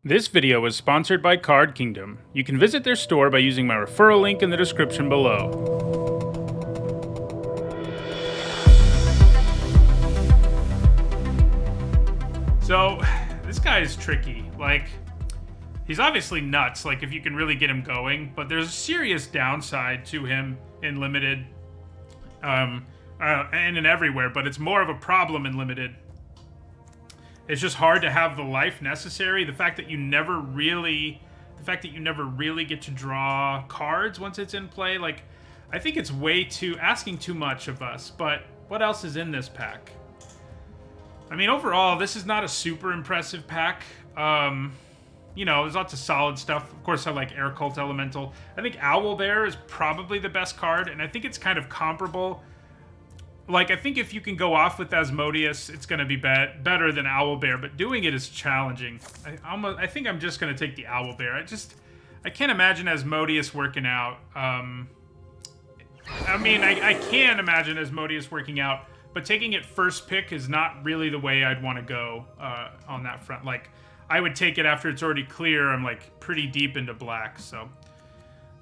This video is sponsored by Card Kingdom. You can visit their store by using my referral link in the description below. So, this guy is tricky. Like, he's obviously nuts, like, if you can really get him going, but there's a serious downside to him in Limited, and in Everywhere, but it's more of a problem in Limited. It's just hard to have the life necessary. The fact that you never really get to draw cards once it's in play, like, I think it's asking too much of us. But what else is in this pack? I mean, overall, this is not a super impressive pack. You know, there's lots of solid stuff. Of course, I like Air Cult Elemental. I think Owlbear is probably the best card, and I think it's kind of comparable. Like, I think if you can go off with Asmodeus, it's going to be better than Owlbear, but doing it is challenging. I think I'm just going to take the Owlbear. I can't imagine Asmodeus working out. I mean, I can imagine Asmodeus working out, but taking it first pick is not really the way I'd want to go on that front. Like, I would take it after it's already clear. I'm, like, pretty deep into black, so...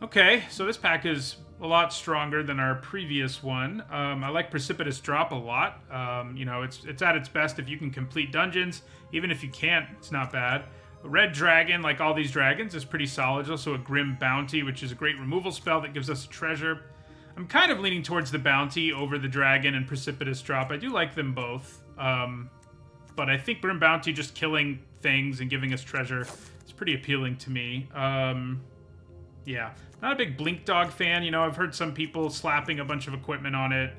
Okay, so this pack is a lot stronger than our previous one. I like Precipitous Drop a lot. You know, it's at its best if you can complete dungeons. Even if you can't, it's not bad. A Red Dragon, like all these dragons, is pretty solid. There's also a Grim Bounty, which is a great removal spell that gives us a treasure. I'm kind of leaning towards the Bounty over the Dragon and Precipitous Drop. I do like them both. But I think Grim Bounty just killing things and giving us treasure is pretty appealing to me. Yeah, not a big Blink Dog fan. You know, I've heard some people slapping a bunch of equipment on it,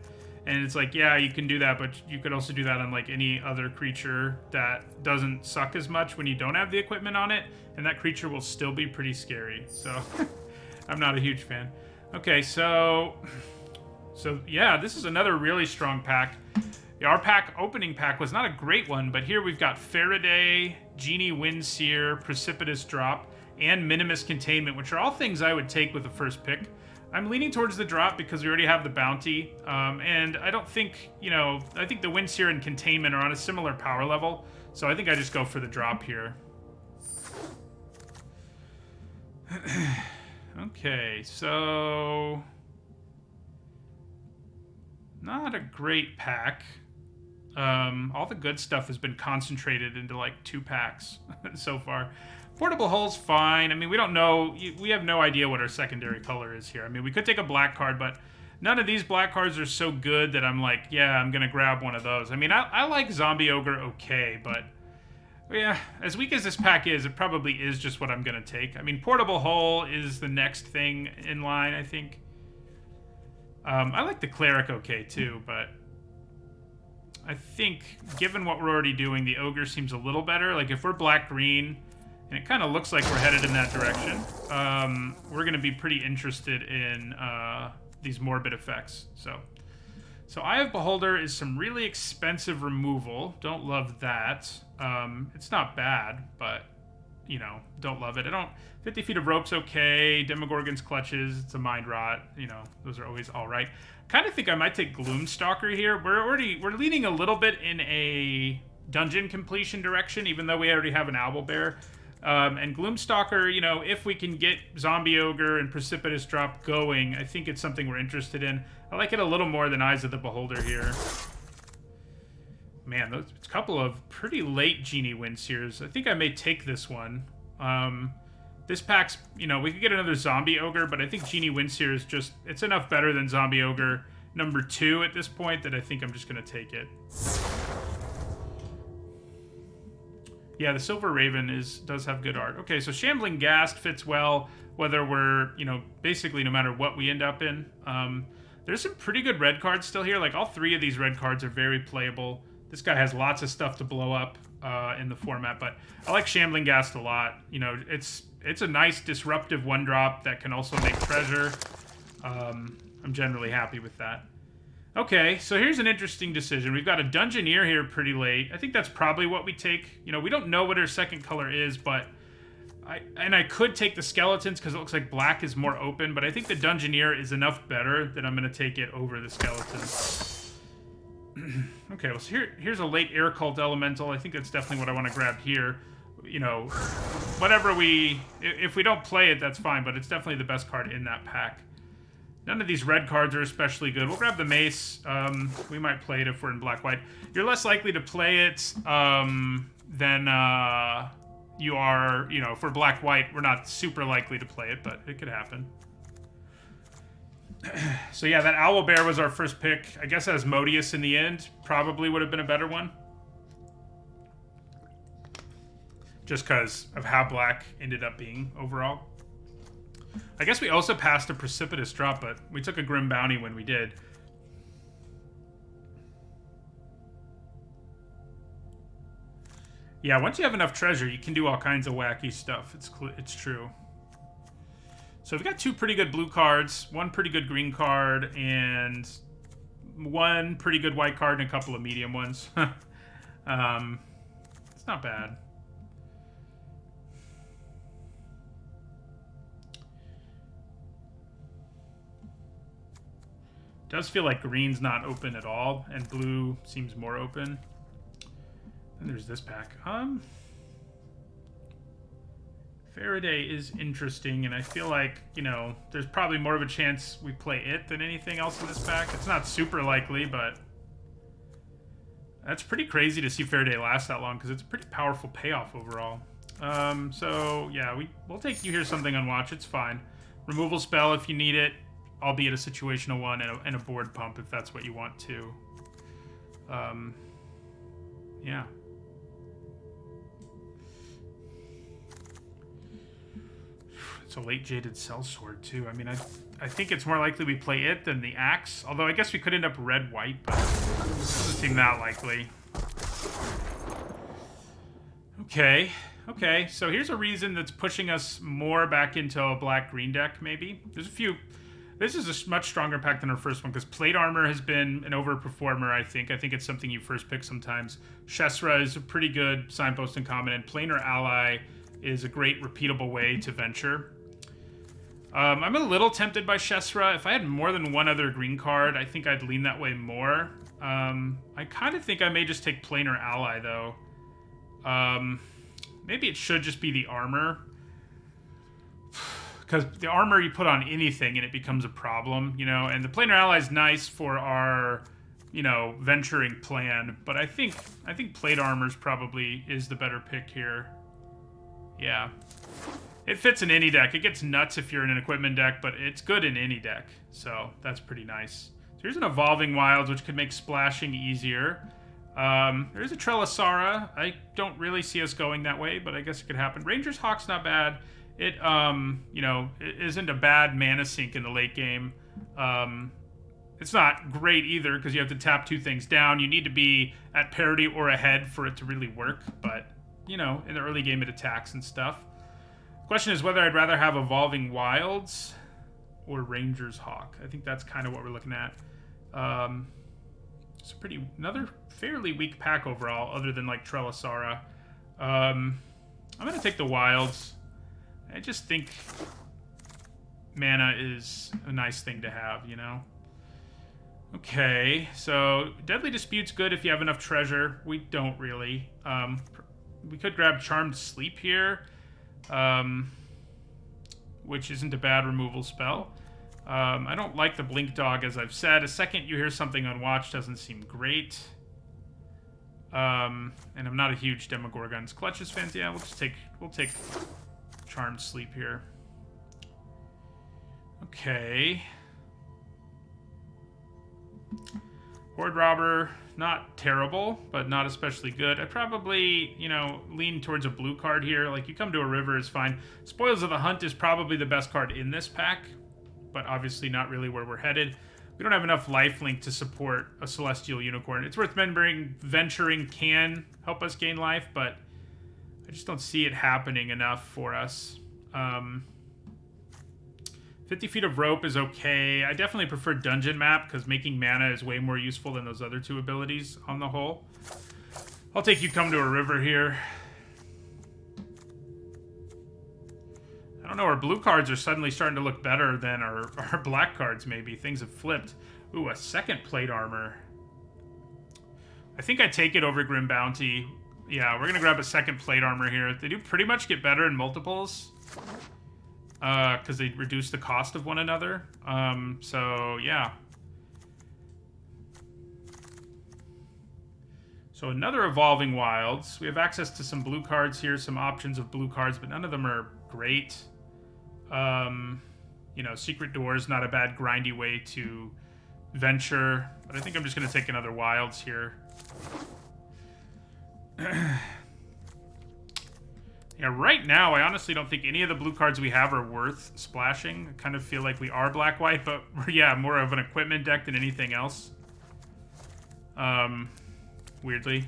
and it's like, yeah, you can do that, but you could also do that on, like, any other creature that doesn't suck as much when you don't have the equipment on it, and that creature will still be pretty scary, so I'm not a huge fan. Okay, so yeah, this is another really strong pack. Our opening pack was not a great one, but here we've got Faraday, Genie Windseer, Precipitous Drop, and Minimus Containment, which are all things I would take with the first pick. I'm leaning towards the drop because we already have the Bounty, and I don't think, you know, I think the Windseer and Containment are on a similar power level, so I think I just go for the drop here. Okay, so... not a great pack. All the good stuff has been concentrated into, like, 2 packs so far. Portable Hull's fine. I mean, we don't know. We have no idea what our secondary color is here. I mean, we could take a black card, but none of these black cards are so good that I'm like, yeah, I'm going to grab one of those. I mean, I like Zombie Ogre okay, but yeah, as weak as this pack is, it probably is just what I'm going to take. I mean, Portable Hull is the next thing in line, I think. I like the Cleric okay, too, but I think, given what we're already doing, the Ogre seems a little better. Like, if we're black-green... and it kind of looks like we're headed in that direction, we're going to be pretty interested in these morbid effects. So Eye of Beholder is some really expensive removal. Don't love that. It's not bad, but, you know, don't love it. 50 Feet of Rope's okay. Demogorgon's Clutches, it's a Mind Rot. You know, those are always all right. Kind of think I might take Gloomstalker here. We're leaning a little bit in a dungeon completion direction, even though we already have an Owlbear. And Gloomstalker, you know, if we can get Zombie Ogre and Precipitous Drop going, I think it's something we're interested in. I like it a little more than Eyes of the Beholder here. Man, those a couple of pretty late Genie Windseers. I think I may take this one. This pack's, you know, we could get another Zombie Ogre, but I think Genie Windseer is just, it's enough better than Zombie Ogre number 2 at this point that I think I'm just going to take it. Yeah, the Silver Raven does have good art. Okay, so Shambling Ghast fits well, whether we're, you know, basically no matter what we end up in. There's some pretty good red cards still here. Like, all 3 of these red cards are very playable. This guy has lots of stuff to blow up in the format, but I like Shambling Ghast a lot. You know, it's a nice disruptive 1-drop that can also make treasure. I'm generally happy with that. Okay, so here's an interesting decision. We've got a Dungeoneer here pretty late. I think that's probably what we take. You know, we don't know what her second color is, but... I could take the Skeletons because it looks like black is more open, but I think the Dungeoneer is enough better that I'm going to take it over the Skeletons. Okay, well, so here's a late Air Cult Elemental. I think that's definitely what I want to grab here. you know, whatever we... If we don't play it, that's fine, but it's definitely the best card in that pack. None of these red cards are especially good. We'll grab the Mace. We might play it if we're in black-white. You're less likely to play it than you are, you know, if we're black-white, we're not super likely to play it, but it could happen. So yeah, that Owlbear was our first pick. I guess Asmodeus in the end probably would have been a better one. Just because of how black ended up being overall. I guess we also passed a Precipitous Drop, but we took a Grim Bounty when we did. Yeah, once you have enough treasure, you can do all kinds of wacky stuff. It's true. So we've got 2 pretty good blue cards, 1 pretty good green card, and 1 pretty good white card and a couple of medium ones. It's not bad. Does feel like green's not open at all, and blue seems more open. And there's this pack. Faraday is interesting, and I feel like, you know, there's probably more of a chance we play it than anything else in this pack. It's not super likely, but that's pretty crazy to see Faraday last that long, because it's a pretty powerful payoff overall. So, yeah, we'll take you here something on watch. It's fine. Removal spell if you need it, albeit a situational one, and a board pump if that's what you want to. Yeah. It's a late Jaded Sellsword, too. I mean, I think it's more likely we play it than the Axe. Although I guess we could end up red-white, but it doesn't seem that likely. Okay. Okay, so here's a reason that's pushing us more back into a black-green deck, maybe. There's a few... This is a much stronger pack than our first one, because Plate Armor has been an overperformer, I think. I think it's something you first pick sometimes. Shesra is a pretty good signpost and common, and Planar Ally is a great repeatable way to venture. I'm a little tempted by Shesra. If I had more than 1 other green card, I think I'd lean that way more. I kind of think I may just take Planar Ally, though. Maybe it should just be the armor. Because the armor you put on anything and it becomes a problem, you know? And the Planar Ally is nice for our, you know, venturing plan. But I think Plate Armor's probably is the better pick here. Yeah. It fits in any deck. It gets nuts if you're in an equipment deck, but it's good in any deck. So that's pretty nice. So here's an Evolving Wilds, which could make splashing easier. There's a Trelasara. I don't really see us going that way, but I guess it could happen. Ranger's Hawk's not bad. It, you know, it isn't a bad mana sink in the late game. It's not great either, because you have to tap 2 things down. You need to be at parity or ahead for it to really work, but, you know, in the early game it attacks and stuff. Question is whether I'd rather have Evolving Wilds or Ranger's Hawk. I think that's kind of what we're looking at. It's another fairly weak pack overall, other than like Trelasara. I'm gonna take the Wilds. I just think mana is a nice thing to have, you know? Okay, so Deadly Dispute's good if you have enough treasure. We don't really. We could grab Charmed Sleep here. Which isn't a bad removal spell. I don't like the Blink Dog, as I've said. A second you hear something on watch doesn't seem great. And I'm not a huge Demogorgon's Clutches fan. Yeah, we'll take Charmed Sleep here. Okay. Horde Robber, not terrible, but not especially good. I'd probably, you know, lean towards a blue card here. Like, you come to a river is fine. Spoils of the Hunt is probably the best card in this pack, but obviously not really where we're headed. We don't have enough lifelink to support a Celestial Unicorn. It's worth remembering venturing can help us gain life, but I just don't see it happening enough for us. 50 Feet of Rope is okay. I definitely prefer Dungeon Map, because making mana is way more useful than those other 2 abilities on the whole. I'll take You Come to a River here. I don't know, our blue cards are suddenly starting to look better than our black cards, maybe. Things have flipped. Ooh, a second Plate Armor. I think I take it over Grim Bounty. Yeah, we're going to grab a second plate armor here. They do pretty much get better in multiples. Because they reduce the cost of one another. So, yeah. So another Evolving Wilds. We have access to some blue cards here, some options of blue cards, but none of them are great. You know, Secret Door is not a bad grindy way to venture, but I think I'm just going to take another Wilds here. Yeah, right now, I honestly don't think any of the blue cards we have are worth splashing. I kind of feel like we are black-white, but yeah, more of an equipment deck than anything else. Weirdly.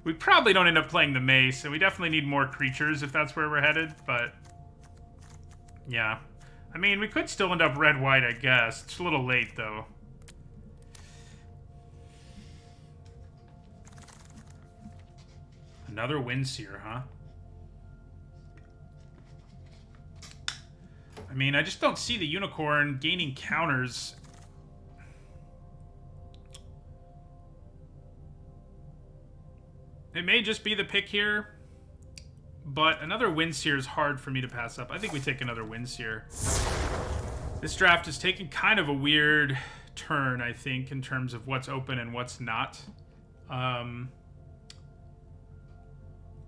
We probably don't end up playing the Mace, and we definitely need more creatures if that's where we're headed, but yeah. I mean, we could still end up red-white, I guess. It's a little late, though. Another Windseer, huh? I mean, I just don't see the Unicorn gaining counters. It may just be the pick here, but another Windseer is hard for me to pass up. I think we take another Windseer. This draft is taking kind of a weird turn, I think, in terms of what's open and what's not.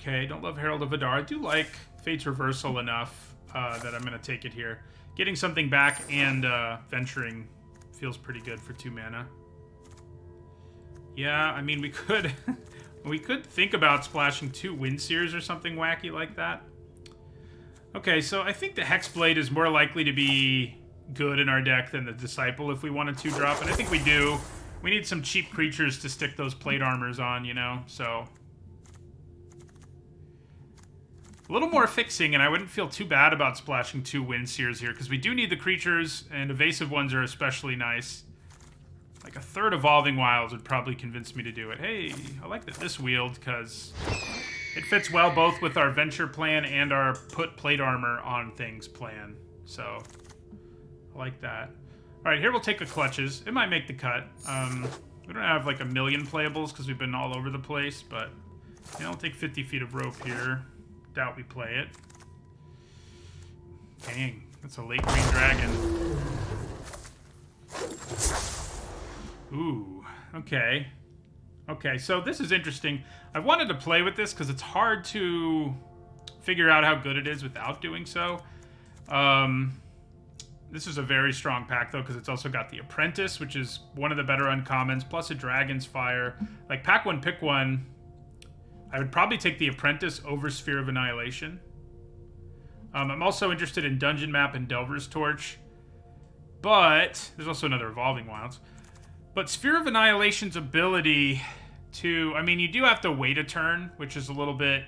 Okay, don't love Herald of Adar. I do like Fate's Reversal enough that I'm going to take it here. Getting something back and venturing feels pretty good for 2 mana. Yeah, I mean, we could... we could think about splashing 2 Windseers or something wacky like that. Okay, so I think the Hexblade is more likely to be good in our deck than the Disciple if we want a 2-drop, and I think we do. We need some cheap creatures to stick those plate armors on, you know, so... a little more fixing, and I wouldn't feel too bad about splashing 2 Windseers here, because we do need the creatures, and evasive ones are especially nice. Like a third Evolving Wilds would probably convince me to do it. Hey, I like that this wheeled, because it fits well both with our venture plan and our put plate armor on things plan. So, I like that. Alright, here we'll take the Clutches. It might make the cut. We don't have like a million playables, because we've been all over the place, but you know, I'll take 50 feet of rope here. Doubt we play it. Dang, that's a late green dragon. Ooh, okay. Okay, so this is interesting. I wanted to play with this because it's hard to figure out how good it is without doing so. This is a very strong pack, though, because it's also got the Apprentice, which is one of the better uncommons, plus a Dragon's Fire. Like, pack one, pick one. I would probably take the Apprentice over Sphere of Annihilation. I'm also interested in Dungeon Map and Delver's Torch. But there's also another Evolving Wilds. But Sphere of Annihilation's ability to... I mean, you do have to wait a turn, which is a little bit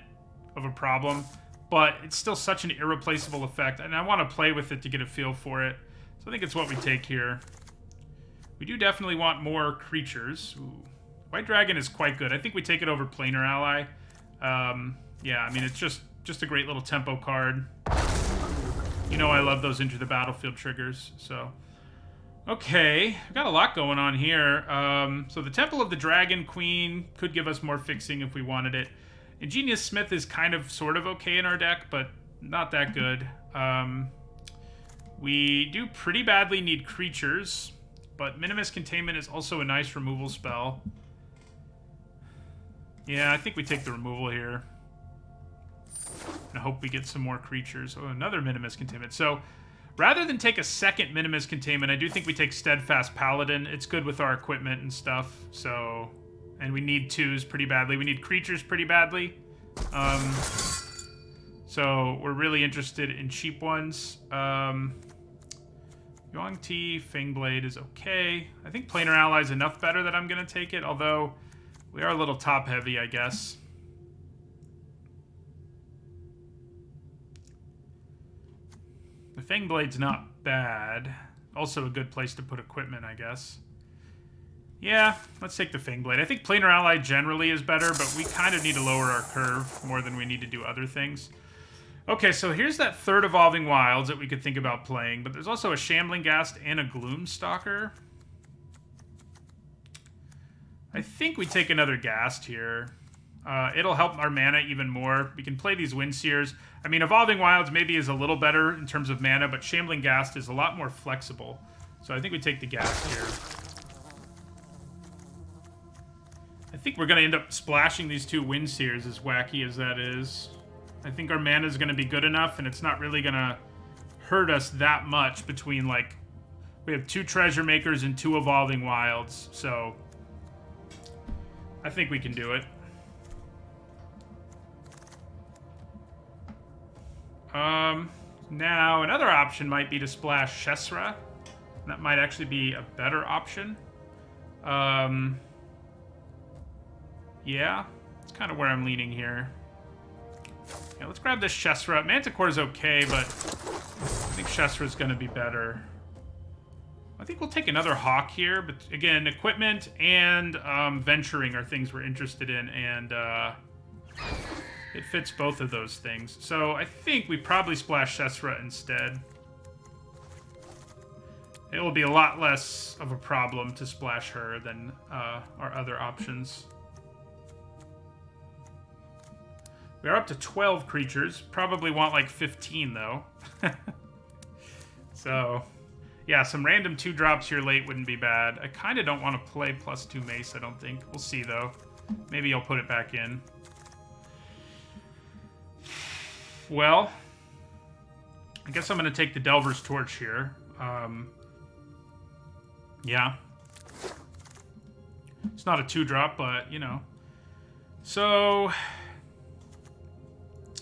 of a problem. But it's still such an irreplaceable effect. And I want to play with it to get a feel for it. So I think it's what we take here. We do definitely want more creatures. Ooh. White Dragon is quite good. I think we take it over Planar Ally. Yeah, I mean, it's just a great little tempo card. You know I love those Enter the Battlefield triggers, so... okay, we've got a lot going on here. So the Temple of the Dragon Queen could give us more fixing if we wanted it. Ingenious Smith is kind of sort of okay in our deck, but not that good. We do pretty badly need creatures, but Minimus Containment is also a nice removal spell. Yeah, I think we take the removal here. And I hope we get some more creatures. Oh, another Minimus Containment. So, rather than take a second Minimus Containment, I do think we take Steadfast Paladin. It's good with our equipment and stuff, so... and we need 2s pretty badly. We need creatures pretty badly. So, we're really interested in cheap ones. Yuan-Ti, Fangblade is okay. I think Planar Ally is enough better that I'm going to take it, although... we are a little top-heavy, I guess. The Fangblade's not bad. Also a good place to put equipment, I guess. Yeah, let's take the Fangblade. I think Planar Ally generally is better, but we kind of need to lower our curve more than we need to do other things. Okay, so here's that third Evolving Wilds that we could think about playing, but there's also a Shambling Ghast and a Gloomstalker. I think we take another Ghast here. It'll help our mana even more. We can play these Windseers. I mean, Evolving Wilds maybe is a little better in terms of mana, but Shambling Ghast is a lot more flexible. So I think we take the Ghast here. I think we're going to end up splashing these two Windseers, as wacky as that is. I think our mana is going to be good enough, and it's not really going to hurt us that much between, like, we have 2 Treasure Makers and 2 Evolving Wilds, so I think we can do it. Now, another option might be to splash Shesra. That might actually be a better option. Yeah, it's kind of where I'm leaning here. Yeah, let's grab this Shesra. Manticore is okay, but I think Shesra is going to be better. I think we'll take another Hawk here, but again, equipment and venturing are things we're interested in, and it fits both of those things. So I think we probably splash Shesra instead. It will be a lot less of a problem to splash her than our other options. We are up to 12 creatures. Probably want like 15, though. So, yeah, some random 2-drops here late wouldn't be bad. I kind of don't want to play +2 Mace, I don't think. We'll see, though. Maybe I'll put it back in. Well, I guess I'm going to take the Delver's Torch here. Yeah. It's not a 2-drop, but, you know. So,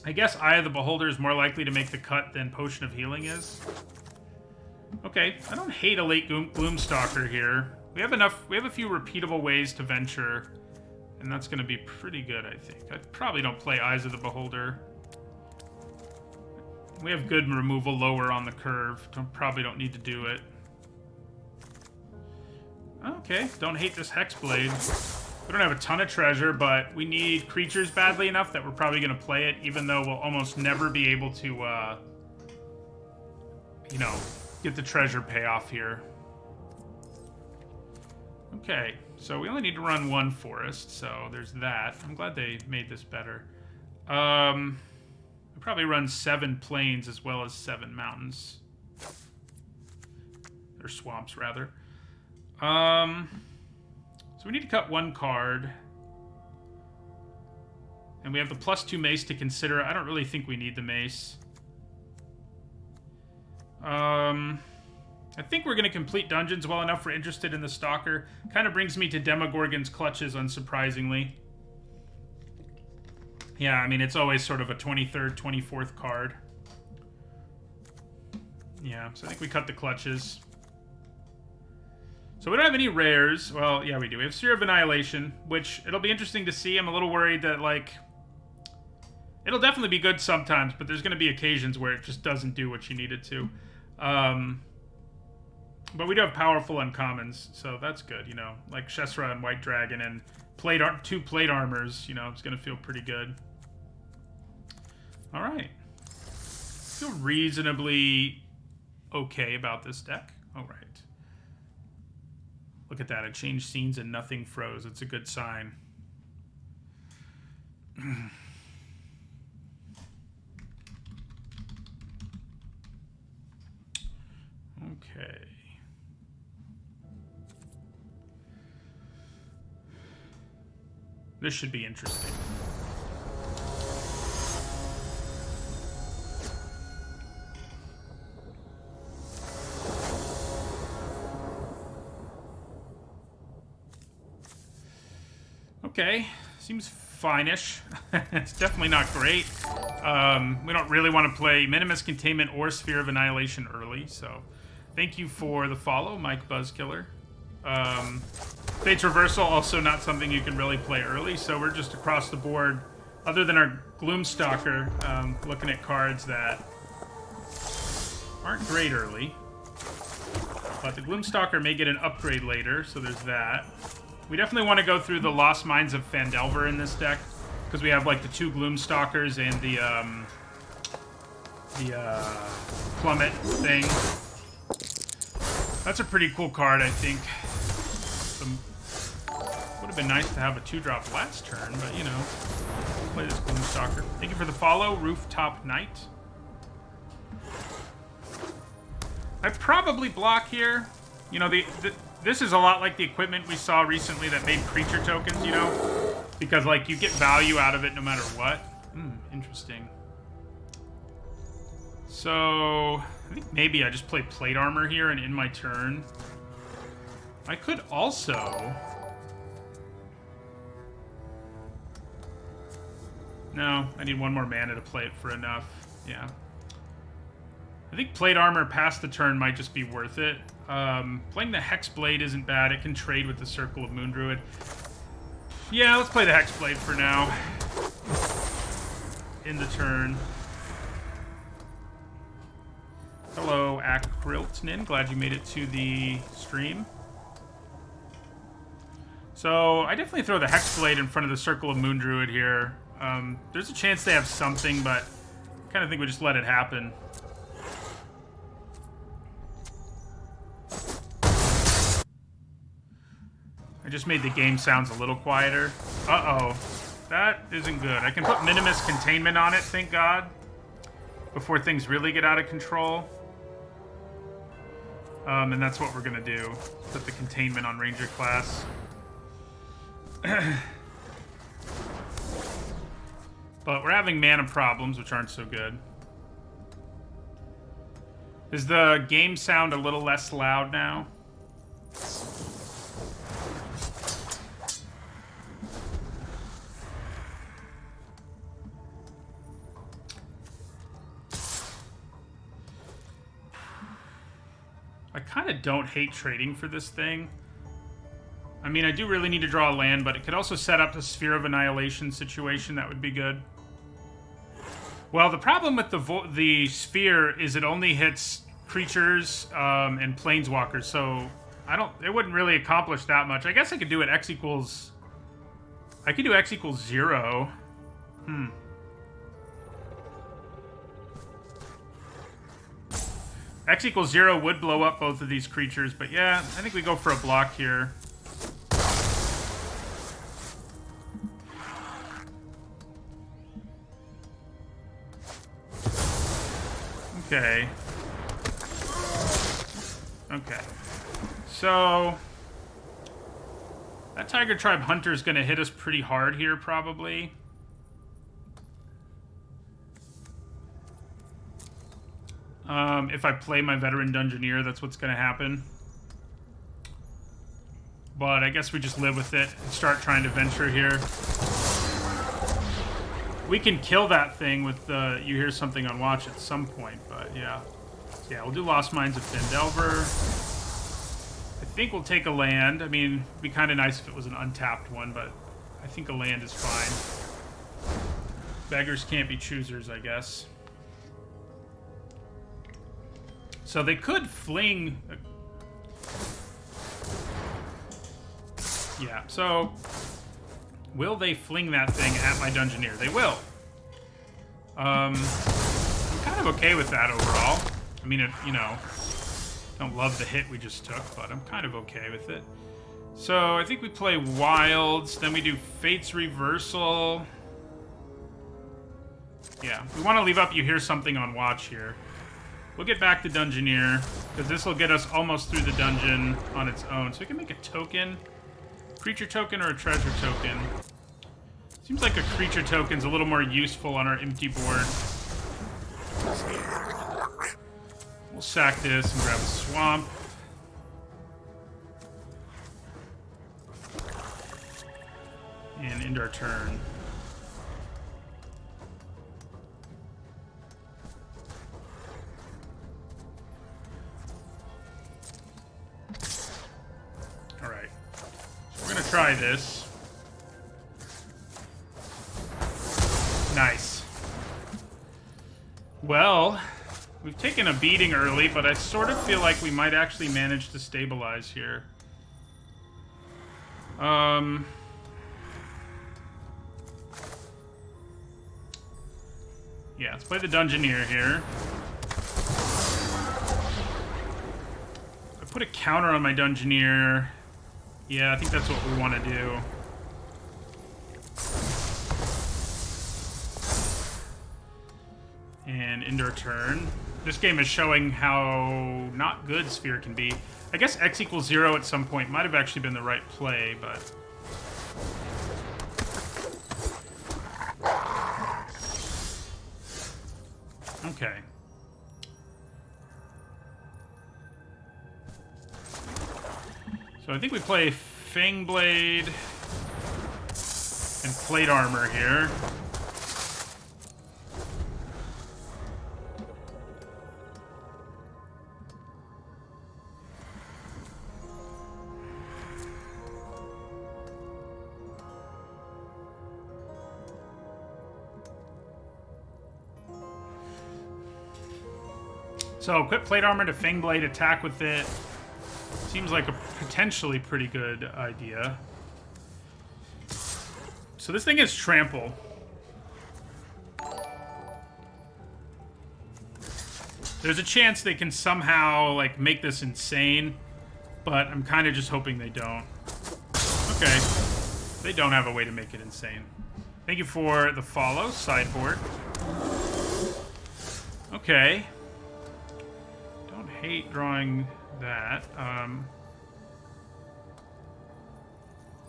I guess Eye of the Beholder is more likely to make the cut than Potion of Healing is. Okay, I don't hate a late Gloomstalker here. We have a few repeatable ways to venture, and that's going to be pretty good, I think. I probably don't play Eyes of the Beholder. We have good removal lower on the curve. Probably don't need to do it. Okay, don't hate this Hexblade. We don't have a ton of treasure, but we need creatures badly enough that we're probably going to play it, even though we'll almost never be able to, you know, get the treasure payoff here. Okay, so we only need to run 1 forest, so there's that. I'm glad they made this better. We probably run 7 plains as well as 7 mountains. Or swamps, rather. So we need to cut 1 card. And we have the +2 Mace to consider. I don't really think we need the Mace. I think we're going to complete dungeons well enough we're interested in the Stalker. Kind of brings me to Demogorgon's Clutches, unsurprisingly. Yeah, I mean, it's always sort of a 23rd, 24th card. Yeah, so I think we cut the Clutches. So we don't have any rares. Well, yeah, we do. We have Sphere of Annihilation, which it'll be interesting to see. I'm a little worried that, like, it'll definitely be good sometimes, but there's going to be occasions where it just doesn't do what you need it to. But we do have powerful uncommons, so that's good, you know. Like Shesra and White Dragon and 2 plate armors, you know, it's going to feel pretty good. All right. Feel reasonably okay about this deck. All right. Look at that. It changed scenes and nothing froze. It's a good sign. Okay. This should be interesting. Okay, seems fine-ish. It's definitely not great. We don't really want to play Minimus Containment or Sphere of Annihilation early, so thank you for the follow, Mike Buzzkiller. Fate's Reversal, also not something you can really play early, so we're just across the board, other than our Gloomstalker, looking at cards that aren't great early. But the Gloomstalker may get an upgrade later, so there's that. We definitely want to go through the Lost Mines of Phandelver in this deck, because we have like the 2 Gloomstalkers and the Plummet thing. That's a pretty cool card, I think. Would have been nice to have a 2-drop last turn, but you know, play this Gloomstalker. Thank you for the follow, Rooftop Knight. I probably block here. You know, this is a lot like the equipment we saw recently that made creature tokens, you know? Because, like, you get value out of it no matter what. Interesting. So, I think maybe I just play Plate Armor here and end my turn. I could also... No, I need one more mana to play it for enough. Yeah. I think Plate Armor past the turn might just be worth it. Playing the Hexblade isn't bad. It can trade with the Circle of Moondruid. Yeah, let's play the Hexblade for now. In the turn. Hello, Akriltnin. Glad you made it to the stream. So, I definitely throw the Hexblade in front of the Circle of Moondruid here. There's a chance they have something, but I kind of think we just let it happen. I just made the game sounds a little quieter. Uh-oh. That isn't good. I can put Minimus Containment on it, thank God, before things really get out of control. And that's what we're going to do. Put the Containment on Ranger class. But we're having mana problems, which aren't so good. Is the game sound a little less loud now? I kind of don't hate trading for this thing. I mean, I do really need to draw a land, but it could also set up a Sphere of Annihilation situation. That would be good. Well, the problem with the Sphere is it only hits creatures and planeswalkers, so it wouldn't really accomplish that much. I guess I could do it X equals... I could do X equals 0. X equals 0 would blow up both of these creatures, but yeah, I think we go for a block here. Okay. Okay. So... that Tiger Tribe Hunter is going to hit us pretty hard here, probably. If I play my Veteran Dungeoneer, that's what's going to happen. But I guess we just live with it and start trying to venture here. We can kill that thing with the You Hear Something on Watch at some point, but yeah. Yeah, we'll do Lost Mines of Phandelver. I think we'll take a land. I mean, it'd be kind of nice if it was an untapped one, but I think a land is fine. Beggars can't be choosers, I guess. So they could fling... Yeah, so... will they fling that thing at my Dungeoneer? They will. I'm kind of okay with that overall. I mean, you know, don't love the hit we just took, but I'm kind of okay with it. So I think we play Wilds, then we do Fate's Reversal. Yeah, we want to leave up You Hear Something on Watch here. We'll get back to Dungeoneer, because this will get us almost through the dungeon on its own. So we can make a token, creature token, or a treasure token. Seems like a creature token's a little more useful on our empty board. We'll sack this and grab a swamp. And end our turn. Alright. So we're gonna try this. Nice. Well, we've taken a beating early, but I sort of feel like we might actually manage to stabilize here. Yeah, let's play the Dungeoneer here. I put a counter on my Dungeoneer. Yeah, I think that's what we want to do. And end our turn. This game is showing how not good Sphere can be. I guess X equals 0 at some point might have actually been the right play, but... Okay. So I think we play Fangblade and Plate Armor here. So equip Plate Armor to Fangblade, attack with it. Seems like a potentially pretty good idea. So this thing is Trample. There's a chance they can somehow like make this insane, but I'm kind of just hoping they don't. Okay. They don't have a way to make it insane. Thank you for the follow, sideboard. Okay. Don't hate drawing that. I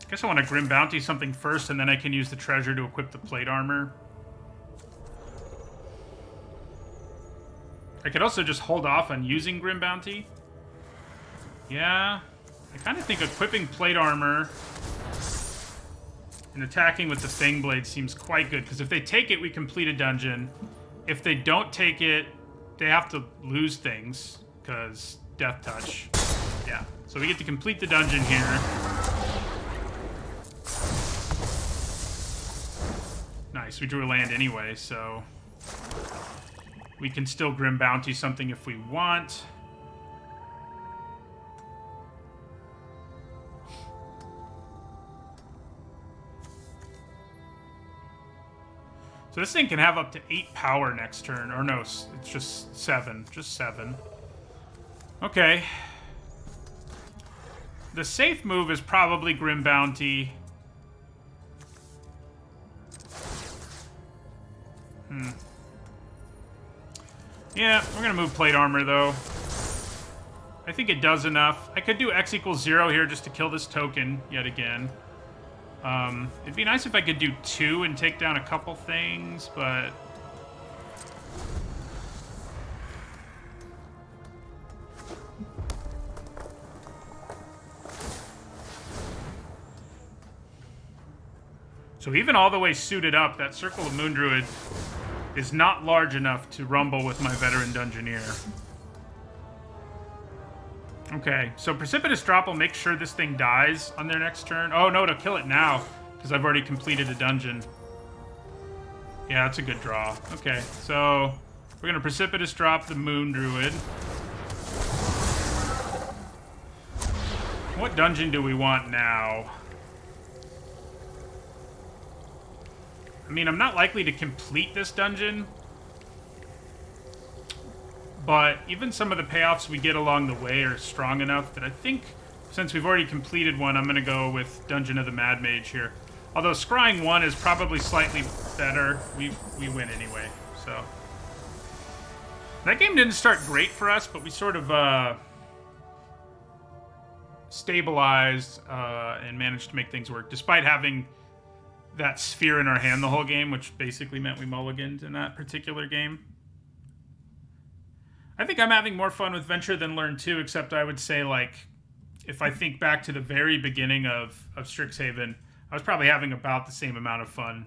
guess I want to Grim Bounty something first, and then I can use the treasure to equip the Plate Armor. I could also just hold off on using Grim Bounty. Yeah. I kind of think equipping Plate Armor and attacking with the Fangblade seems quite good, because if they take it, we complete a dungeon. If they don't take it, they have to lose things, because Death Touch. Yeah. So we get to complete the dungeon here. Nice. We drew a land anyway, so we can still Grim Bounty something if we want. So this thing can have up to 8 power next turn. Or no, it's just 7. Just 7. Okay. The safe move is probably Grim Bounty. Yeah, we're going to move Plate Armor, though. I think it does enough. I could do X equals 0 here just to kill this token yet again. It'd be nice if I could do 2 and take down a couple things, but... So even all the way suited up, that Circle of Moon Druid is not large enough to rumble with my Veteran Dungeoneer. Okay, so Precipitous Drop will make sure this thing dies on their next turn. Oh no, to kill it now, because I've already completed a dungeon. Yeah, that's a good draw. Okay, so we're going to Precipitous Drop the Moon Druid. What dungeon do we want now? I mean, I'm not likely to complete this dungeon, but even some of the payoffs we get along the way are strong enough that I think, since we've already completed one, I'm going to go with Dungeon of the Mad Mage here. Although Scrying 1 is probably slightly better, we win anyway, so. That game didn't start great for us, but we sort of stabilized and managed to make things work, despite having that sphere in our hand the whole game, which basically meant we mulliganed in that particular game. I think I'm having more fun with Venture than Learn 2, except I would say, like, if I think back to the very beginning of Strixhaven, I was probably having about the same amount of fun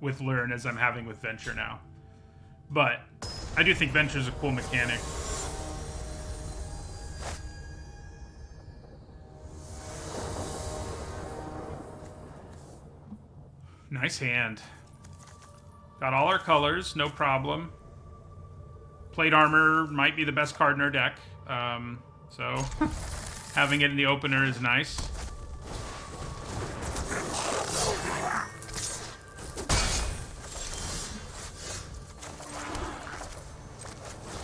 with Learn as I'm having with Venture now. But I do think Venture's a cool mechanic. Nice hand. Got all our colors, no problem. Plate Armor might be the best card in our deck. So having it in the opener is nice.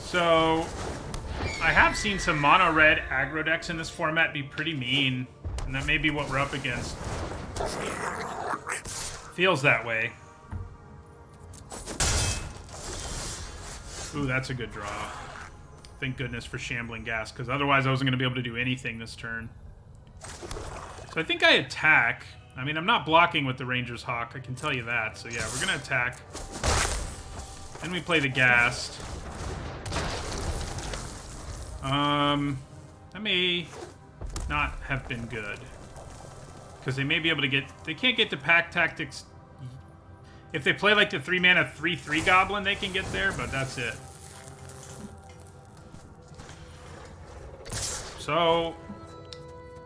So I have seen some mono-red aggro decks in this format be pretty mean. And that may be what we're up against. Feels that way. Ooh, that's a good draw. Thank goodness for Shambling Gas, because otherwise I wasn't going to be able to do anything this turn. So I think I attack. I mean, I'm not blocking with the Ranger's Hawk, I can tell you that. So yeah, we're going to attack. Then we play the Ghast. That may not have been good. Because they may be able to get... They can't get to Pack Tactics... If they play like the 3-mana 3/3 Goblin, they can get there, but that's it. So...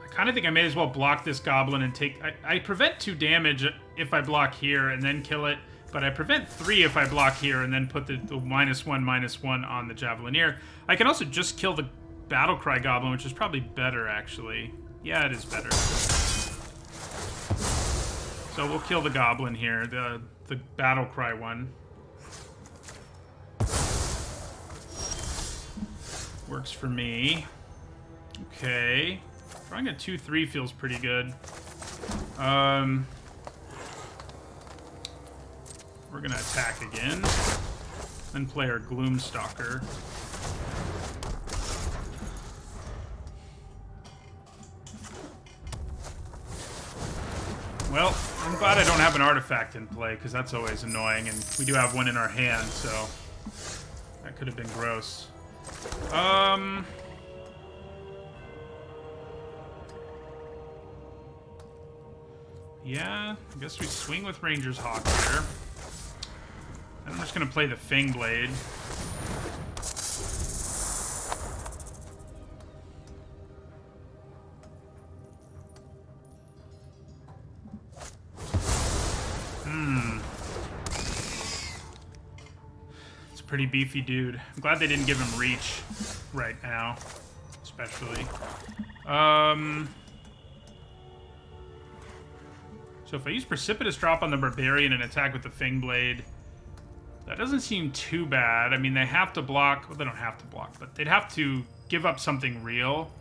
I kind of think I may as well block this Goblin and take... I prevent 2 damage if I block here and then kill it, but I prevent 3 if I block here and then put the -1/-1 on the Javelineer. I can also just kill the Battlecry Goblin, which is probably better, actually. Yeah, it is better. So we'll kill the Goblin here, the Battlecry one. Works for me. Okay. Drawing a 2/3 feels pretty good. We're gonna attack again. Then play our Gloomstalker. Well, I'm glad I don't have an artifact in play, because that's always annoying, and we do have one in our hand, so that could have been gross. Yeah, I guess we swing with Ranger's Hawk here. And I'm just going to play the Fang Blade. It's a pretty beefy dude. I'm glad they didn't give him reach right now, especially. So if I use Precipitous Drop on the Barbarian and attack with the Fang Blade, that doesn't seem too bad. I mean, they have to block. Well, they don't have to block, but they'd have to give up something real.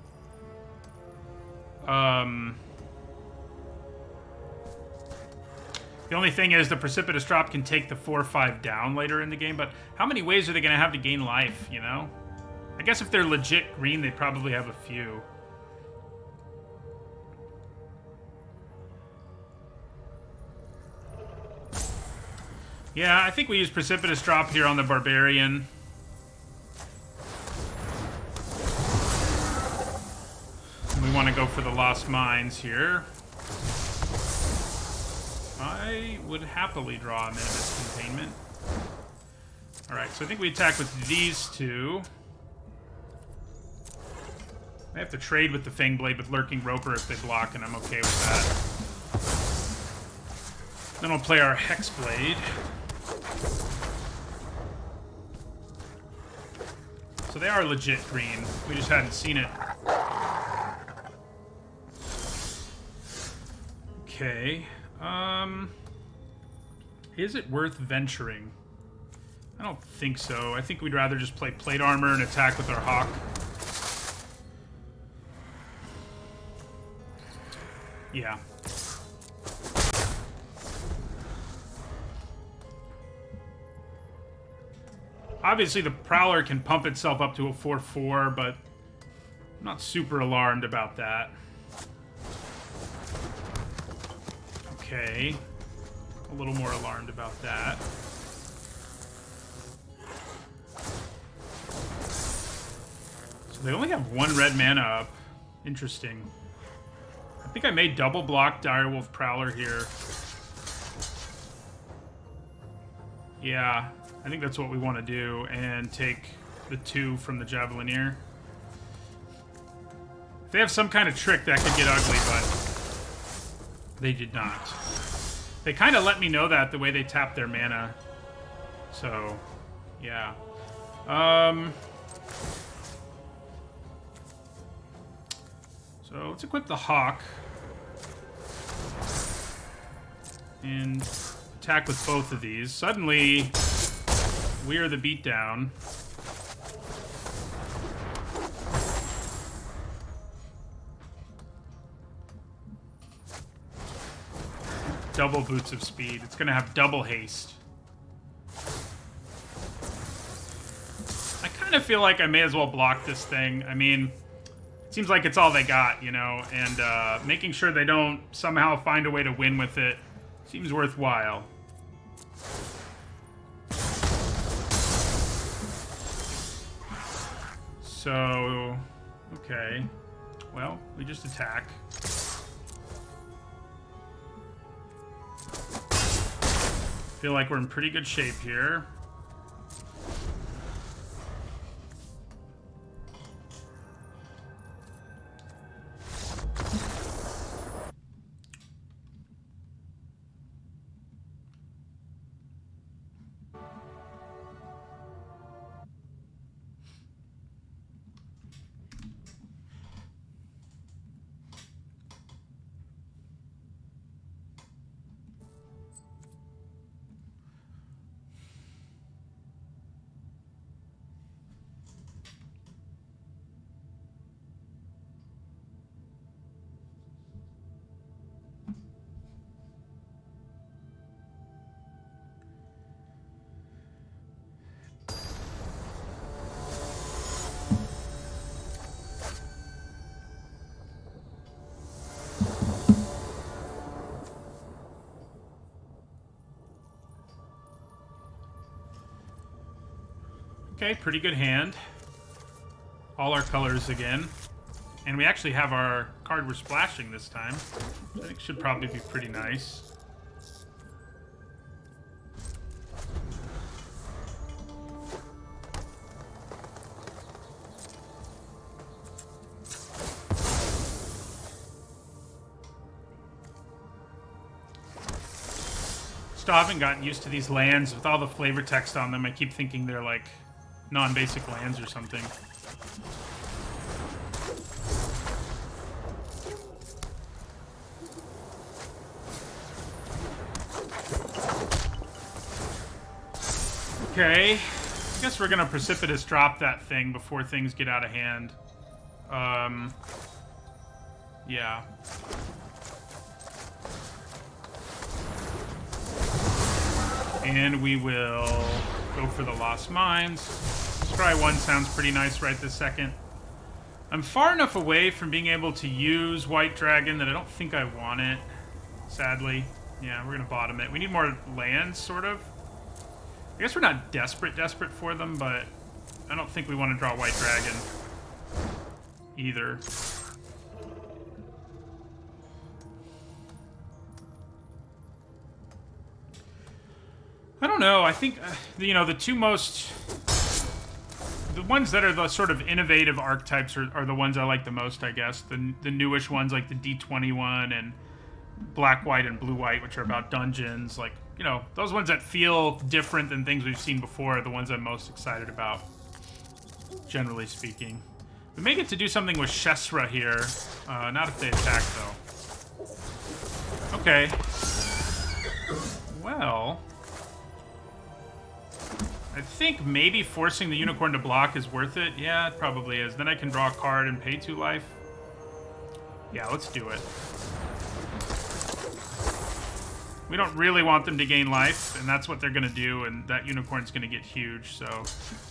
The only thing is the Precipitous Drop can take the 4/5 down later in the game, but how many ways are they going to have to gain life, you know? I guess if they're legit green, they probably have a few. Yeah, I think we use Precipitous Drop here on the Barbarian. We want to go for the Lost Mines here. I would happily draw a Minimus Containment. Alright, so I think we attack with these two. I have to trade with the Fang Blade with Lurking Roper if they block, and I'm okay with that. Then we'll play our Hex Blade. So they are legit green. We just hadn't seen it. Okay. Is it worth venturing? I don't think so. I think we'd rather just play Plate Armor and attack with our Hawk. Yeah. Obviously, the Prowler can pump itself up to a 4/4, but I'm not super alarmed about that. Okay. A little more alarmed about that. So they only have 1 red mana up. Interesting. I think I may double block Direwolf Prowler here. Yeah, I think that's what we want to do, and take the 2 from the Javelineer. If they have some kind of trick, that could get ugly, but they did not. They kind of let me know that the way they tapped their mana. So, yeah. So let's equip the Hawk. And attack with both of these. Suddenly, we are the beatdown. double boots of speed. It's gonna have double haste. I kind of feel like I may as well block this thing. I mean, it seems like it's all they got, you know, and making sure they don't somehow find a way to win with it seems worthwhile. So, okay. Well, we just attack. Feel like we're in pretty good shape here. Okay, pretty good hand. All our colors again. And we actually have our card we're splashing this time. I think should probably be pretty nice. Still haven't gotten used to these lands with all the flavor text on them. I keep thinking they're like non-basic lands or something. Okay. I guess we're gonna precipitous drop that thing before things get out of hand. Yeah. And we will go for the Lost Mines. Scry 1 sounds pretty nice right this second. I'm far enough away from being able to use White Dragon that I don't think I want it, sadly. Yeah, we're going to bottom it. We need more lands, sort of. I guess we're not desperate for them, but I don't think we want to draw White Dragon either. I don't know. I think, you know, the two most... The ones that are the sort of innovative archetypes are the ones I like the most, I guess. The newish ones like the D21 and Black, White, and Blue, White, which are about dungeons. Like, you know, those ones that feel different than things we've seen before are the ones I'm most excited about, generally speaking. We may get to do something with Shesra here. Not if they attack, though. Okay. Well... I think maybe forcing the Unicorn to block is worth it. Yeah, it probably is. Then I can draw a card and pay 2 life. Yeah, let's do it. We don't really want them to gain life, and that's what they're going to do, and that Unicorn's going to get huge, so...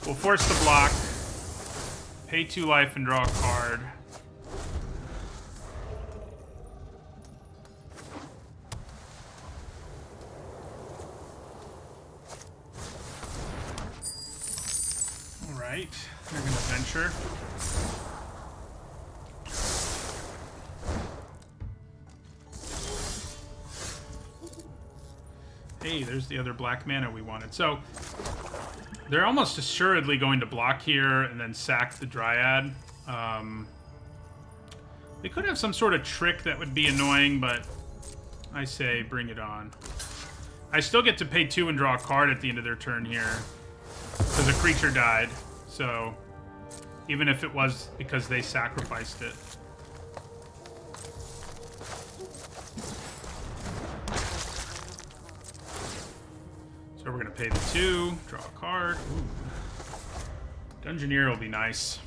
We'll force the block, pay 2 life, and draw a card. Alright, they're going to venture. Hey, there's the other black mana we wanted. So, they're almost assuredly going to block here and then sack the Dryad. They could have some sort of trick that would be annoying, but I say bring it on. I still get to pay 2 and draw a card at the end of their turn here, because a creature died. So, even if it was because they sacrificed it. So we're going to pay the 2, draw a card. Ooh. Dungeoneer will be nice.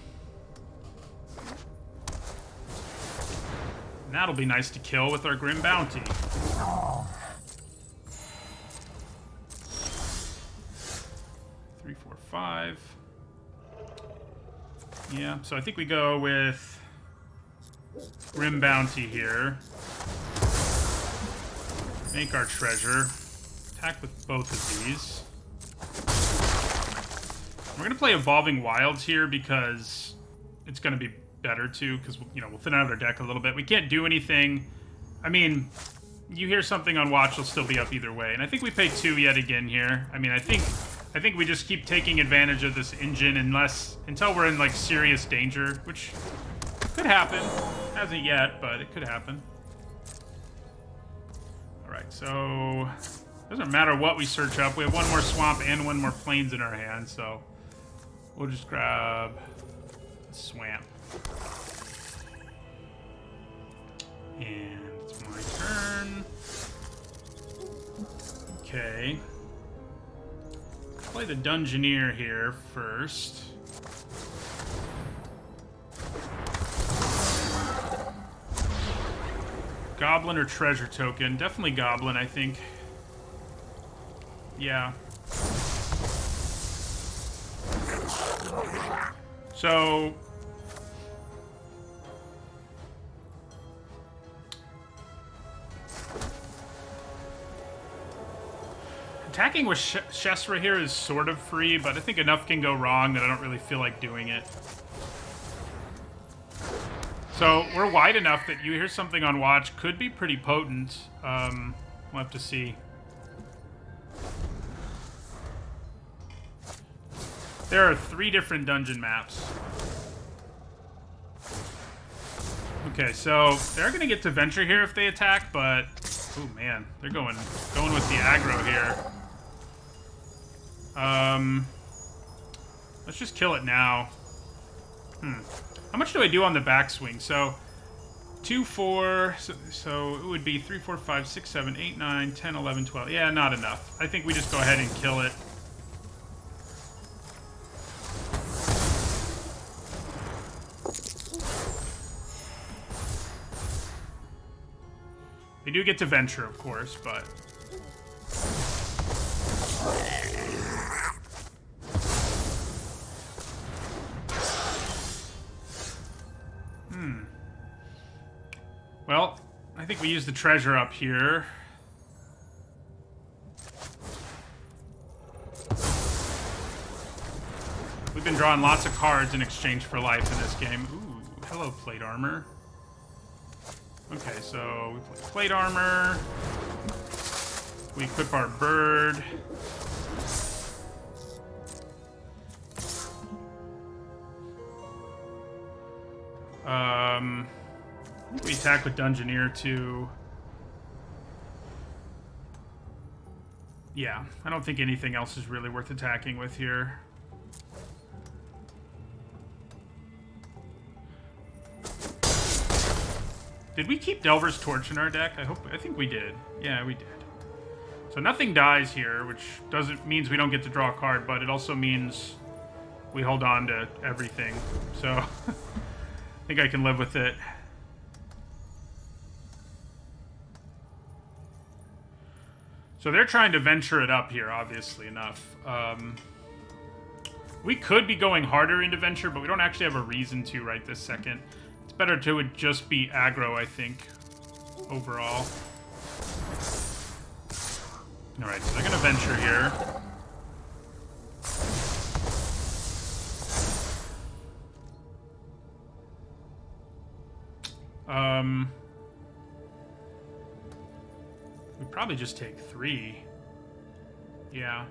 And that'll be nice to kill with our Grim Bounty. 5. Yeah, so I think we go with Grim Bounty here. Make our treasure. Attack with both of these. We're going to play Evolving Wilds here because it's going to be better too, because, you know, we'll thin out our deck a little bit. We can't do anything. I mean, you hear something on watch, will still be up either way. And I think we pay 2 yet again here. I mean, I think we just keep taking advantage of this engine until we're in, like, serious danger, which could happen. Hasn't yet, but it could happen. Alright, so doesn't matter what we search up. We have 1 more swamp and 1 more plains in our hand, so we'll just grab a swamp. And it's my turn. Okay. Play the Dungeoneer here first. Goblin or treasure token? Definitely Goblin, I think. Yeah. So attacking with Shesra here is sort of free, but I think enough can go wrong that I don't really feel like doing it. So we're wide enough that you hear something on watch could be pretty potent. We'll have to see. There are 3 different dungeon maps. Okay, so they're going to get to venture here if they attack, but oh man, they're going with the aggro here. Let's just kill it now. How much do I do on the backswing? So 2, 4, so it would be 3, 4, 5, 6, 7, 8, 9, 10, 11, 12. Yeah, not enough. I think we just go ahead and kill it. They do get to venture, of course, but well, I think we use the treasure up here. We've been drawing lots of cards in exchange for life in this game. Ooh, hello, plate armor. Okay, so we play plate armor. We equip our bird. We attack with Dungeoneer too. Yeah, I don't think anything else is really worth attacking with here. Did we keep Delver's Torch in our deck? I think we did. Yeah, we did. So nothing dies here, which means we don't get to draw a card, but it also means we hold on to everything. So I think I can live with it. So they're trying to venture it up here, obviously enough. We could be going harder into venture, but we don't actually have a reason to right this second. It's better to just be aggro, I think, overall. Alright, so they're going to venture here. We probably just take 3. Yeah.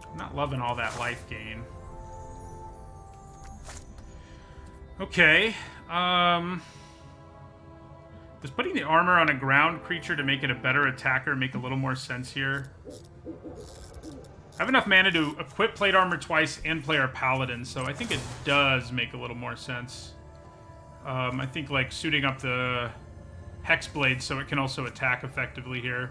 I'm not loving all that life gain. Okay. Does putting the armor on a ground creature to make it a better attacker make a little more sense here? I have enough mana to equip plate armor twice and play our paladin, so I think it does make a little more sense. I think, like, suiting up the Hexblade so it can also attack effectively here.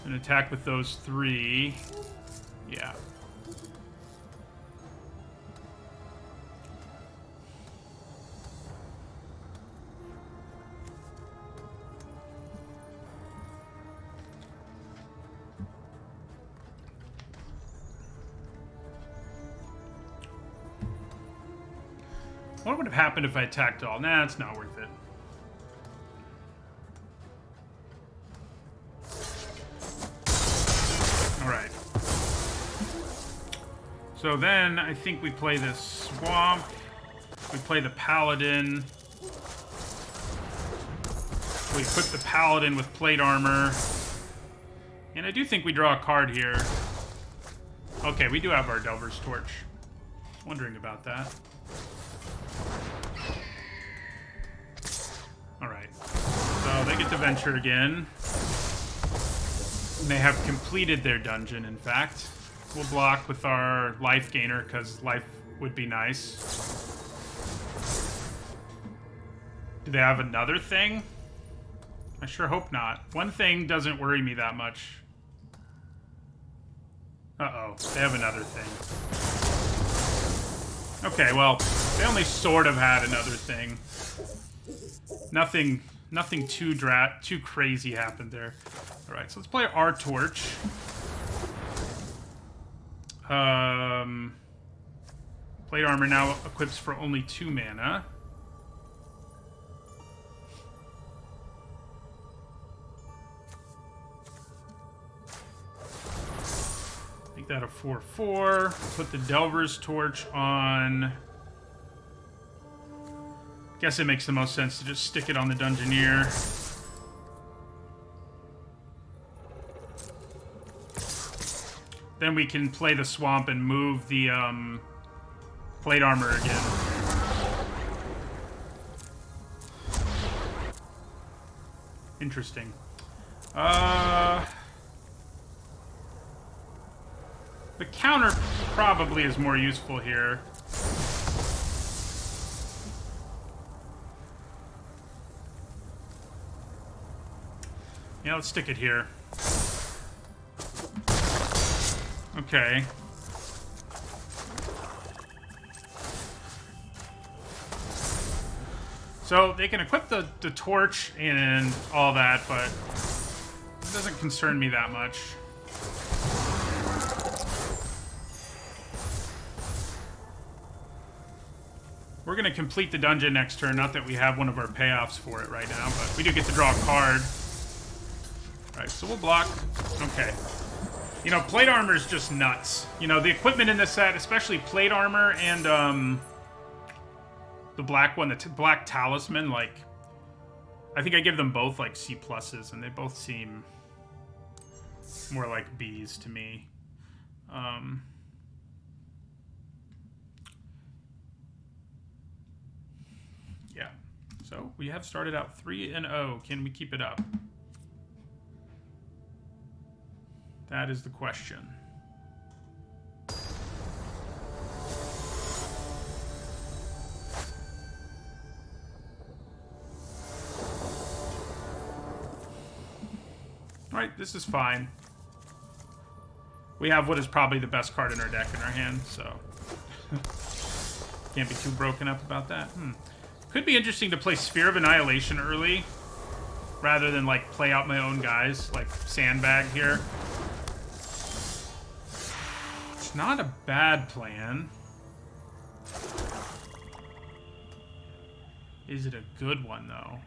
And attack with those 3. Yeah. What would have happened if I attacked all? Nah, it's not worth it. Alright. So then, I think we play this Swamp. We play the Paladin. We equip the Paladin with Plate Armor. And I do think we draw a card here. Okay, we do have our Delver's Torch. Wondering about that. Alright. So they get to venture again. And they have completed their dungeon, in fact. We'll block with our life gainer, because life would be nice. Do they have another thing? I sure hope not. One thing doesn't worry me that much. Uh-oh, they have another thing. Okay, well, they only sort of had another thing. Nothing too crazy happened there. All right, so let's play our torch. Plate armor now equips for only 2 mana. Make that a 4/4. Put the Delver's Torch on. Guess it makes the most sense to just stick it on the Dungeoneer. Then we can play the Swamp and move the Plate Armor again. Interesting. The counter probably is more useful here. Yeah, let's stick it here. Okay. So they can equip the torch and all that, but it doesn't concern me that much. We're going to complete the dungeon next turn. Not that we have one of our payoffs for it right now, but we do get to draw a card. Alright, so we'll block. Okay. You know, Plate Armor is just nuts. You know, the equipment in this set, especially Plate Armor and the black one, the Black Talisman, like, I think I give them both, like, C+, and they both seem more like Bs to me. Yeah. So, we have started out 3-0. Can we keep it up? That is the question. Alright, this is fine. We have what is probably the best card in our deck in our hand, so can't be too broken up about that. Could be interesting to play Sphere of Annihilation early, rather than, like, play out my own guys, like Sandbag here. It's not a bad plan. Is it a good one, though?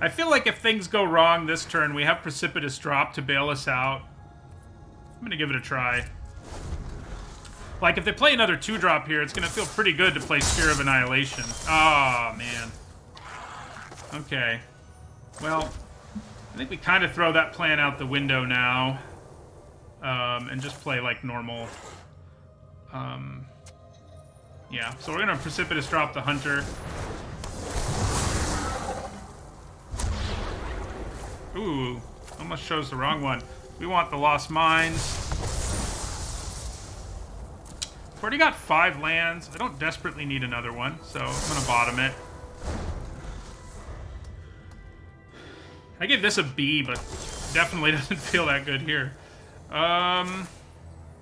I feel like if things go wrong this turn, we have Precipitous Drop to bail us out. I'm going to give it a try. Like, if they play another 2-drop here, it's going to feel pretty good to play Sphere of Annihilation. Oh, man. Okay. Well, I think we kind of throw that plan out the window now. And just play, like, normal. Yeah, so we're going to Precipitous Drop the Hunter. Ooh, almost chose the wrong one. We want the Lost Mines. I've already got 5 lands. I don't desperately need another one, so I'm going to bottom it. I give this a B, but definitely doesn't feel that good here.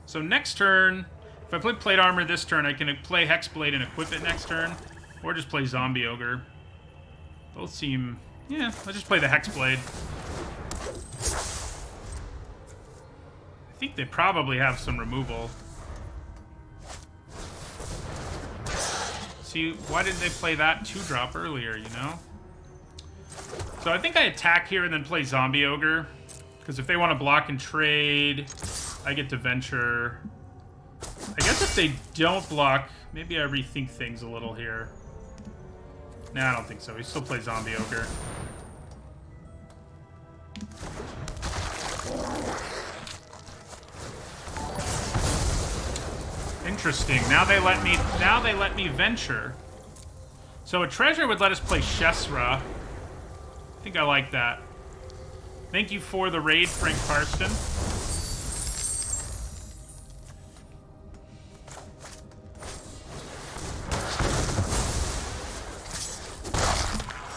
So next turn, if I play Plate Armor this turn, I can play Hexblade and equip it next turn, or just play Zombie Ogre. Both seem... yeah, let's just play the Hexblade. I think they probably have some removal. See, why didn't they play that 2-drop earlier, you know? So I think I attack here and then play Zombie Ogre. Because if they want to block and trade, I get to venture. I guess if they don't block, maybe I rethink things a little here. Nah, I don't think so. We still play Zombie Ogre. Interesting. Now they let me venture. So a treasure would let us play Shesra. I think I like that. Thank you for the raid, Frank Karsten.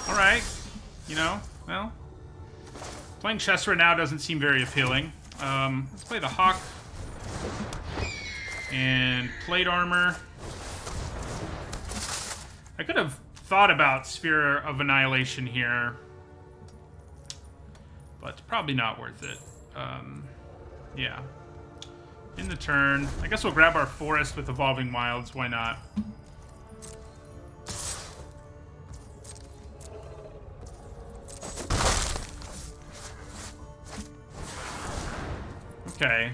Alright. You know, well. Playing Shesra now doesn't seem very appealing. Let's play the Hawk. And plate armor. I could have thought about Sphere of Annihilation here. But it's probably not worth it. Yeah. In the turn. I guess we'll grab our Forest with Evolving Wilds. Why not? Okay.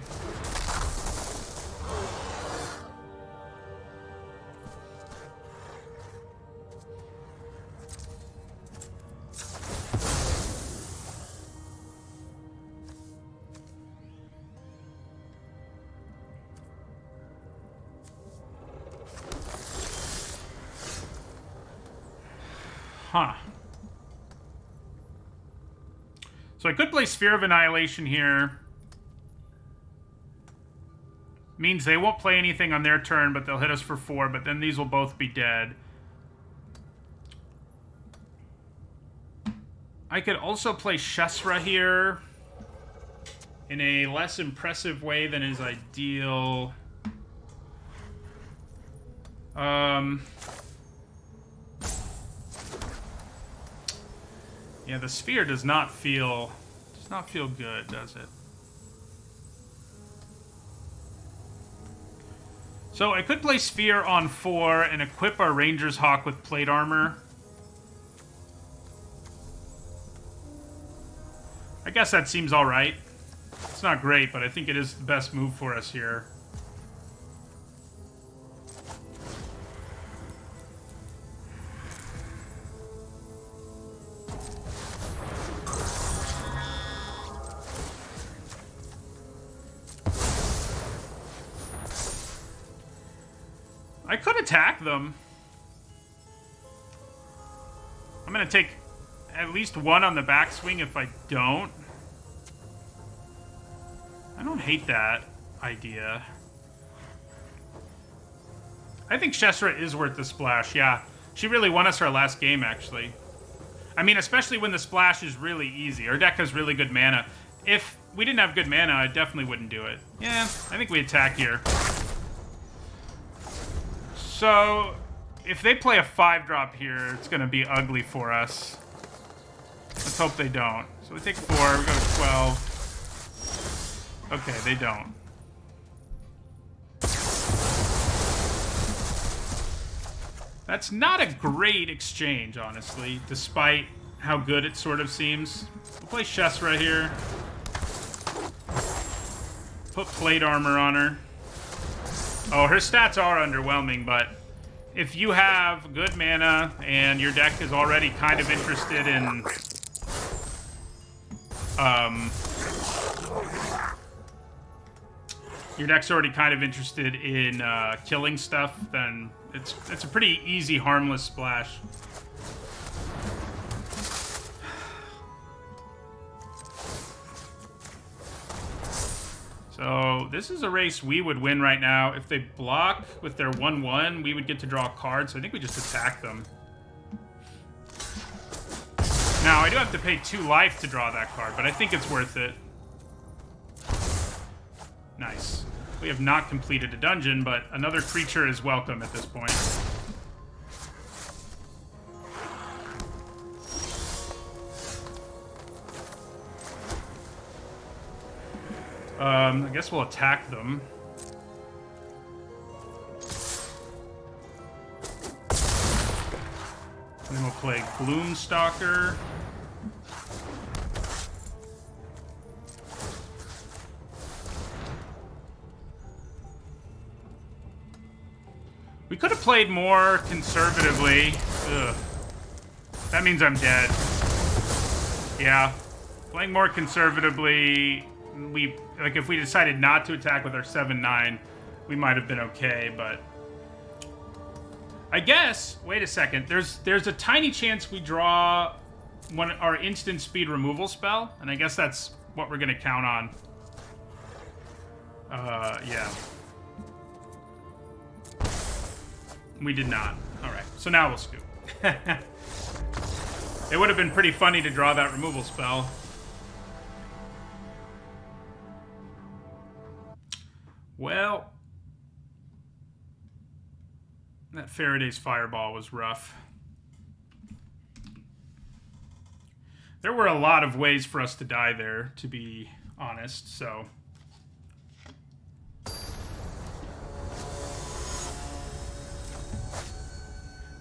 Huh. So I could play Sphere of Annihilation here. Means they won't play anything on their turn, but they'll hit us for 4, but then these will both be dead. I could also play Shesra here in a less impressive way than is ideal. Yeah, the Sphere does not feel good, does it? So I could play Sphere on 4 and equip our Ranger's Hawk with plate armor. I guess that seems alright. It's not great, but I think it is the best move for us here. I could attack them. I'm gonna take at least 1 on the backswing if I don't. I don't hate that idea. I think Shesra is worth the splash, yeah. She really won us our last game, actually. I mean, especially when the splash is really easy. Our deck has really good mana. If we didn't have good mana, I definitely wouldn't do it. Yeah, I think we attack here. So, if they play a 5-drop here, it's going to be ugly for us. Let's hope they don't. So we take 4, we go to 12. Okay, they don't. That's not a great exchange, honestly, despite how good it sort of seems. We'll play Shesra here. Put plate armor on her. Oh, her stats are underwhelming, but if you have good mana and your deck is already kind of interested in killing stuff, then it's a pretty easy, harmless splash. So this is a race we would win right now. If they block with their 1/1, we would get to draw a card, so I think we just attack them. Now, I do have to pay 2 life to draw that card, but I think it's worth it. Nice. We have not completed a dungeon, but another creature is welcome at this point. I guess we'll attack them. play Gloomstalker. We could have played more conservatively. Ugh. That means I'm dead. Yeah. Playing more conservatively, if we decided not to attack with our 7-9, we might have been okay, but I guess, wait a second, there's a tiny chance we draw our instant speed removal spell, and I guess that's what we're gonna count on. Yeah. We did not. Alright, so now we'll scoop. It would have been pretty funny to draw that removal spell. Well, that Faraday's Fireball was rough. There were a lot of ways for us to die there, to be honest, so...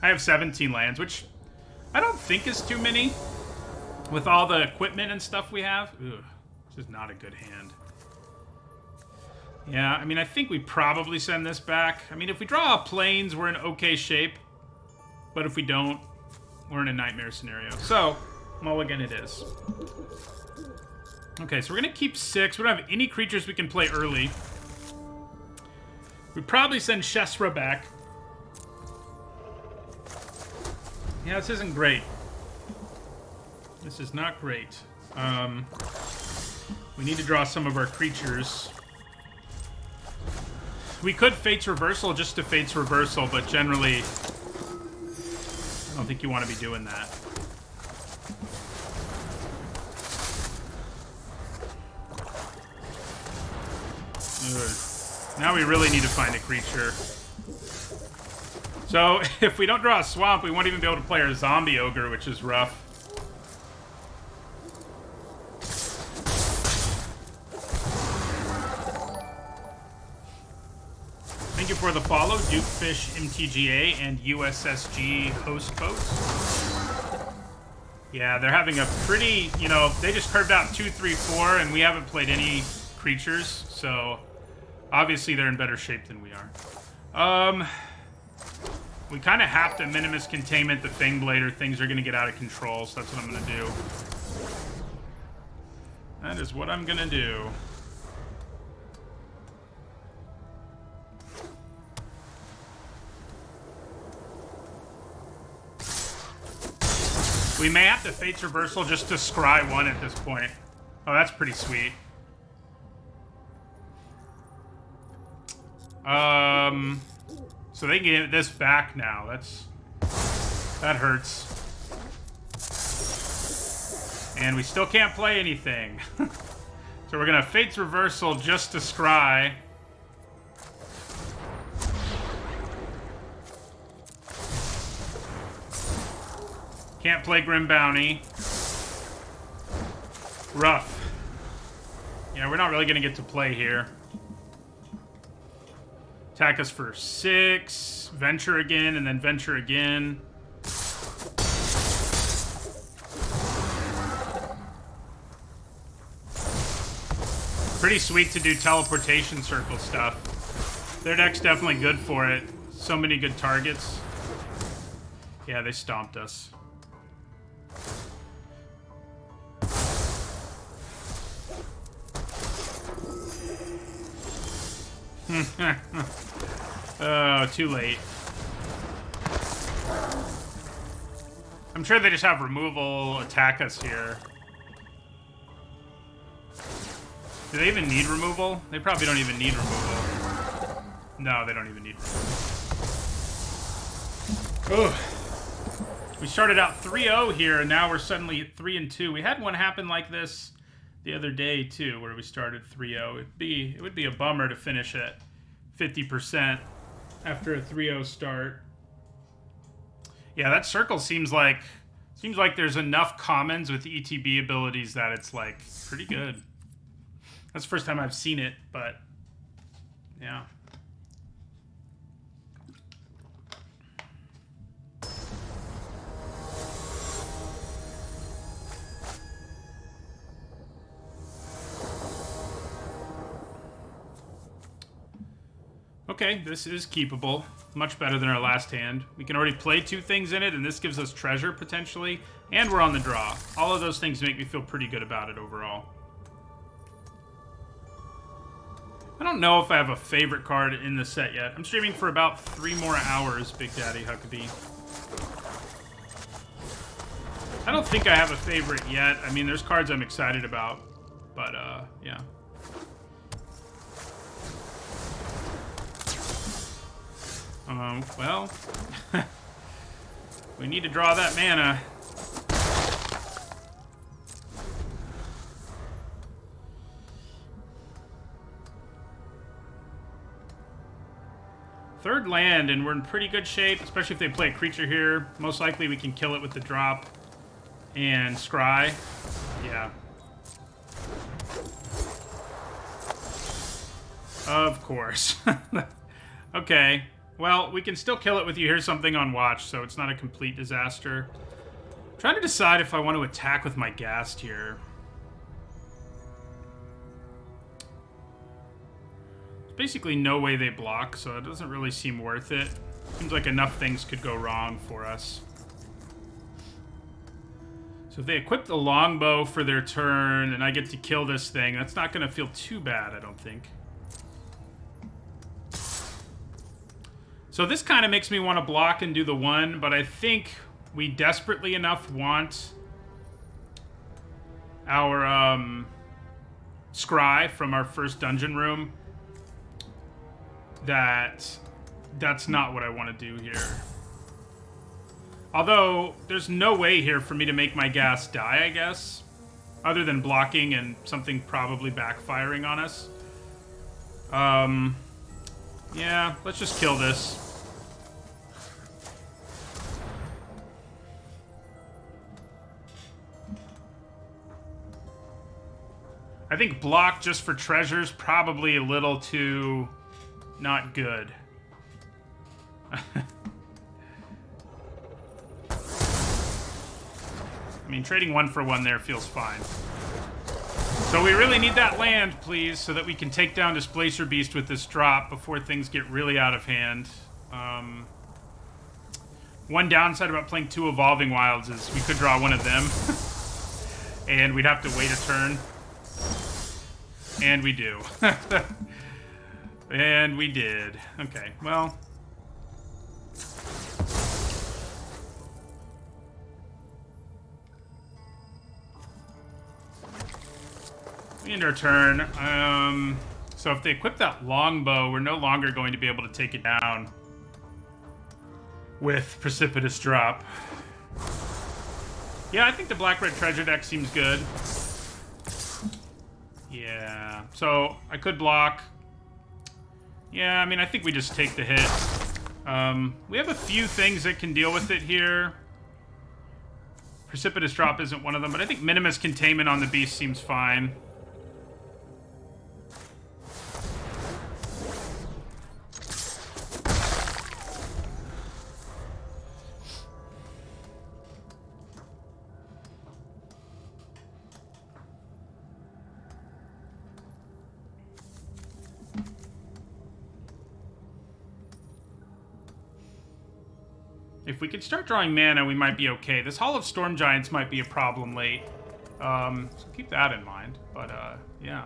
I have 17 lands, which I don't think is too many. With all the equipment and stuff we have. Ugh, this is not a good hand. Yeah, I mean, I think we probably send this back. I mean, if we draw planes, we're in okay shape. But if we don't, we're in a nightmare scenario. So, mulligan it is. Okay, so we're going to keep 6. We don't have any creatures we can play early. We probably send Shesra back. Yeah, this isn't great. This is not great. We need to draw some of our creatures. We could Fate's Reversal just to Fate's Reversal, but generally, I don't think you want to be doing that. Ugh. Now we really need to find a creature. So, if we don't draw a swamp, we won't even be able to play our zombie ogre, which is rough. Thank you for the follow, Dukefish MTGA and USSG host folks. Yeah, they're having a pretty, you know, they just curved out 2, 3, 4, and we haven't played any creatures, so obviously they're in better shape than we are. We kind of have to Minimus Containment the Thingblade or things are going to get out of control, so that's what I'm going to do. That is what I'm going to do. We may have to Fate's Reversal just to scry 1 at this point. Oh, that's pretty sweet. So they can get this back now. That hurts. And we still can't play anything. So we're gonna Fate's Reversal just to scry. Can't play Grim Bounty. Rough. Yeah, we're not really gonna get to play here. Attack us for 6, venture again, and then venture again. Pretty sweet to do teleportation circle stuff. Their deck's definitely good for it. So many good targets. Yeah, they stomped us. Oh, too late. I'm sure they just have removal attack us here. Do they even need removal? They probably don't even need removal. No, they don't even need removal. Ugh. We started out 3-0 here, and now we're suddenly 3-2. We had one happen like this the other day, too, where we started 3-0. It would be a bummer to finish at 50% after a 3-0 start. Yeah, that circle seems like there's enough commons with ETB abilities that it's like pretty good. That's the first time I've seen it, but yeah. Okay, this is keepable. Much better than our last hand. We can already play 2 things in it, and this gives us treasure, potentially. And we're on the draw. All of those things make me feel pretty good about it overall. I don't know if I have a favorite card in the set yet. I'm streaming for about 3 more hours, Big Daddy Huckabee. I don't think I have a favorite yet. I mean, there's cards I'm excited about. But, yeah. Well, we need to draw that mana. Third land, and we're in pretty good shape, especially if they play a creature here. Most likely we can kill it with the drop and scry. Yeah. Of course. Okay. Well, we can still kill it with you hear something on watch, so it's not a complete disaster. I'm trying to decide if I want to attack with my Ghast here. There's basically no way they block, so it doesn't really seem worth it. Seems like enough things could go wrong for us. So if they equip the longbow for their turn and I get to kill this thing, that's not going to feel too bad, I don't think. So this kind of makes me want to block and do the 1, but I think we desperately enough want our scry from our first dungeon room that's not what I want to do here. Although, there's no way here for me to make my Ghast die, I guess. Other than blocking and something probably backfiring on us. Yeah, let's just kill this. I think block just for treasures probably a little too not good. I mean, trading 1 for 1 there feels fine. So we really need that land, please, so that we can take down Displacer Beast with this drop before things get really out of hand. One downside about playing 2 Evolving Wilds is we could draw one of them. And we'd have to wait a turn. And we do. And we did. Okay, well... We end our turn. So if they equip that longbow, we're no longer going to be able to take it down with Precipitous Drop. Yeah, I think the Black-Red Treasure deck seems good. Yeah, so I could block. Yeah, I mean, I think we just take the hit. We have a few things that can deal with it here. Precipitous Drop isn't one of them, but I think Minimus Containment on the Beast seems fine. If we could start drawing mana, we might be okay. This Hall of Storm Giants might be a problem late. So keep that in mind. But, yeah.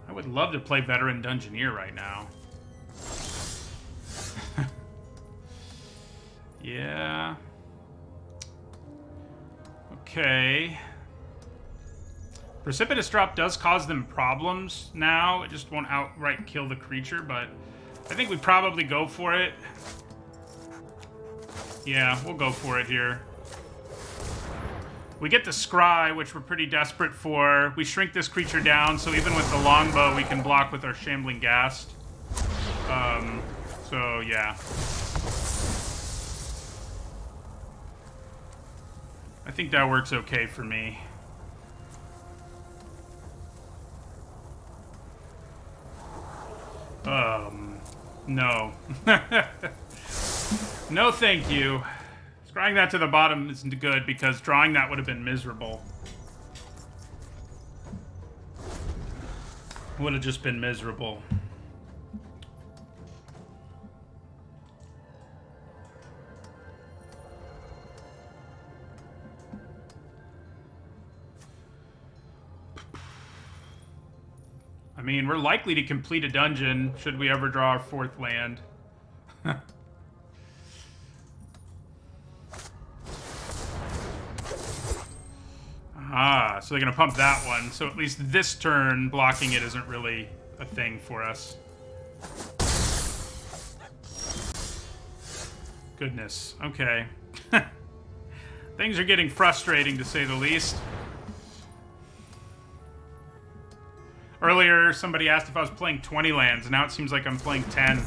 I would love to play Veteran Dungeoneer right now. Yeah. Okay. Precipitous Drop does cause them problems now. It just won't outright kill the creature, but I think we probably go for it. Yeah, we'll go for it here. We get the Scry, which we're pretty desperate for. We shrink this creature down, so even with the longbow, we can block with our Shambling Ghast. So, yeah. I think that works okay for me. No. No, thank you. Scrying that to the bottom isn't good because drawing that would have been miserable. Would have just been miserable. I mean, we're likely to complete a dungeon should we ever draw our 4th land. Ah, so they're going to pump that one. So at least this turn, blocking it isn't really a thing for us. Goodness. Okay. Things are getting frustrating, to say the least. Earlier, somebody asked if I was playing 20 lands. Now it seems like I'm playing 10.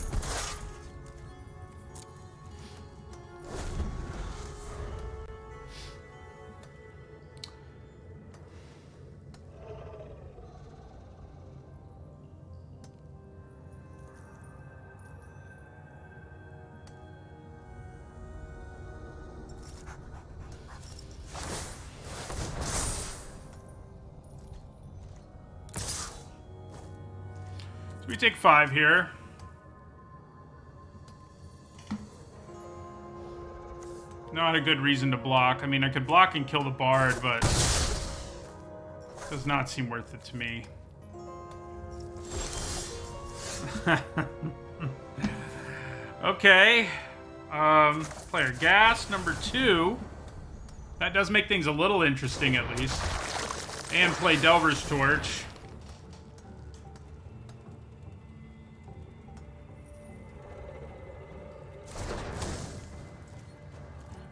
We take 5 here. Not a good reason to block. I mean, I could block and kill the bard, but it does not seem worth it to me. Okay. Player gas, number 2. That does make things a little interesting, at least. And play Delver's Torch.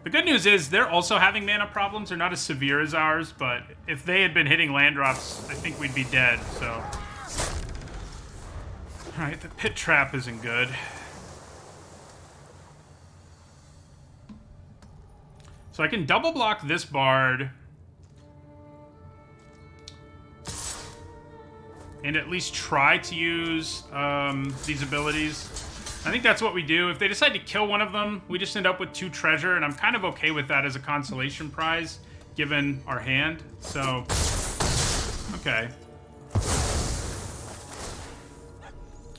The good news is they're also having mana problems. They're not as severe as ours, but if they had been hitting land drops, I think we'd be dead, so. Alright, the pit trap isn't good. So I can double block this bard. And at least try to use these abilities. I think that's what we do. If they decide to kill one of them, we just end up with 2 treasure, and I'm kind of okay with that as a consolation prize, given our hand. So, okay.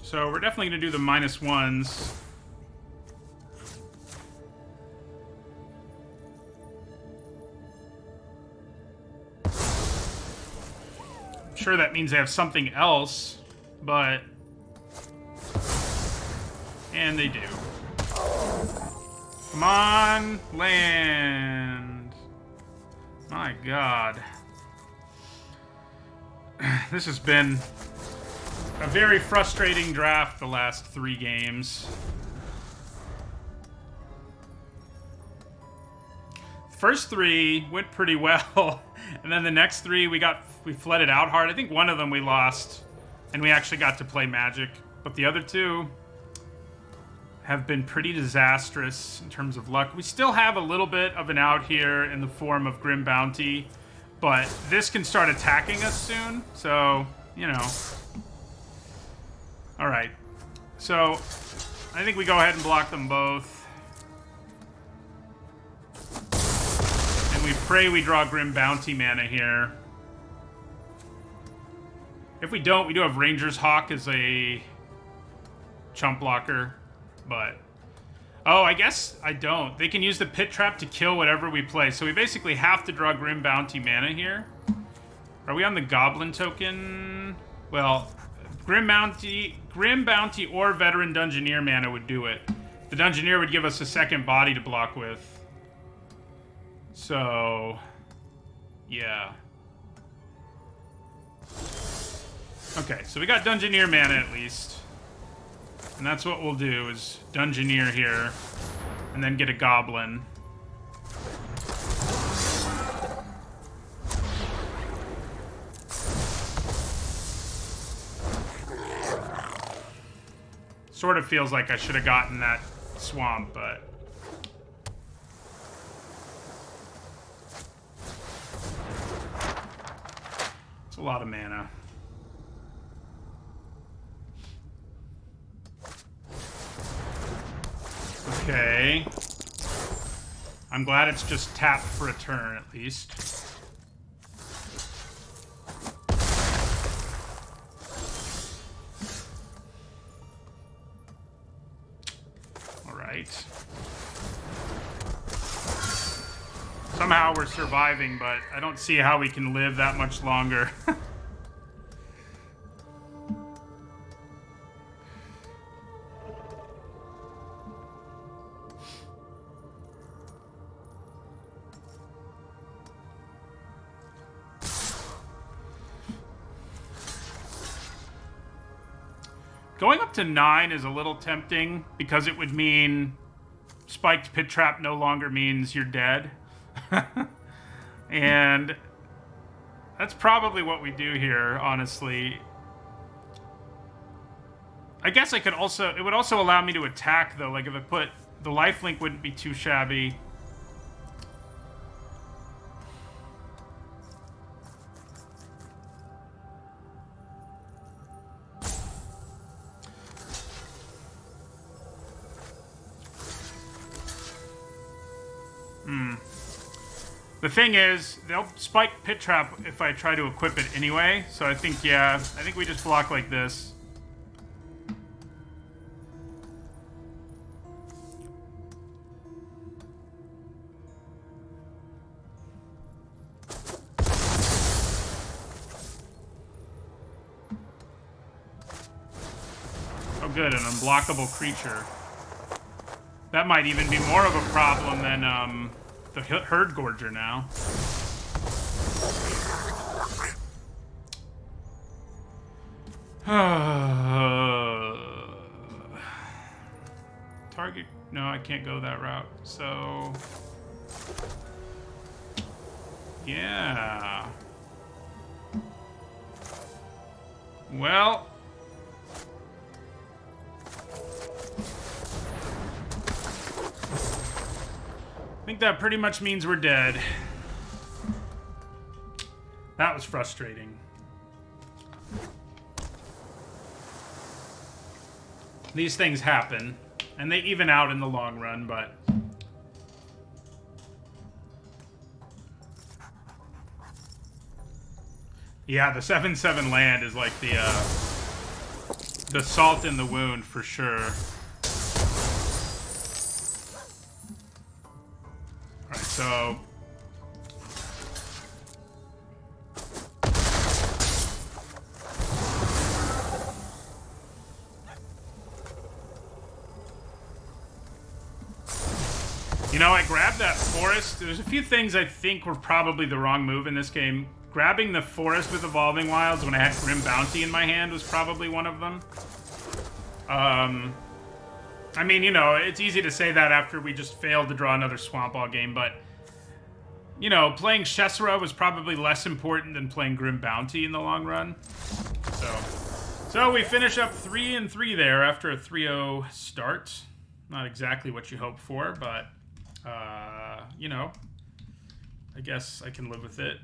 So we're definitely going to do the -1s. I'm sure that means they have something else, but... And they do. Come on, land. My God. This has been a very frustrating draft the last 3 games. First 3 went pretty well, and then the next 3 we flooded out hard. I think one of them we lost, and we actually got to play Magic, but the other 2 have been pretty disastrous in terms of luck. We still have a little bit of an out here in the form of Grim Bounty, but this can start attacking us soon, so, you know. Alright, so I think we go ahead and block them both. And we pray we draw Grim Bounty mana here. If we don't, we do have Ranger's Hawk as a chump blocker. But, oh, I guess I don't. They can use the Pit Trap to kill whatever we play. So we basically have to draw Grim Bounty mana here. Are we on the Goblin token? Well, Grim Bounty or Veteran Dungeoneer mana would do it. The Dungeoneer would give us a second body to block with. So, yeah. Okay, so we got Dungeoneer mana at least. And that's what we'll do, is Dungeoneer here, and then get a Goblin. Sort of feels like I should have gotten that swamp, but... it's a lot of mana. Okay. I'm glad it's just tapped for a turn, at least. Alright. Somehow we're surviving, but I don't see how we can live that much longer. Going up to 9 is a little tempting because it would mean spiked pit trap no longer means you're dead. And that's probably what we do here, honestly. I guess I could also... It would also allow me to attack, though. Like, if I put... The lifelink wouldn't be too shabby. The thing is, they'll spike Pit Trap if I try to equip it anyway, so I think, yeah, I think we just block like this. Oh good, an unblockable creature. That might even be more of a problem than, the Herd Gorger now. Target... No, I can't go that route, so... Yeah. Well... I think that pretty much means we're dead. That was frustrating. These things happen, and they even out in the long run, but... Yeah, the 7/7 land is like the salt in the wound for sure. So, you know, I grabbed that forest. There's a few things I think were probably the wrong move in this game. Grabbing the forest with Evolving Wilds when I had Grim Bounty in my hand was probably one of them. I mean, you know, it's easy to say that after we just failed to draw another Swamp Ball game, but... You know, playing Shesra was probably less important than playing Grim Bounty in the long run. So we finish up 3-3 there after a 3-0 start. Not exactly what you hope for, but, you know, I guess I can live with it.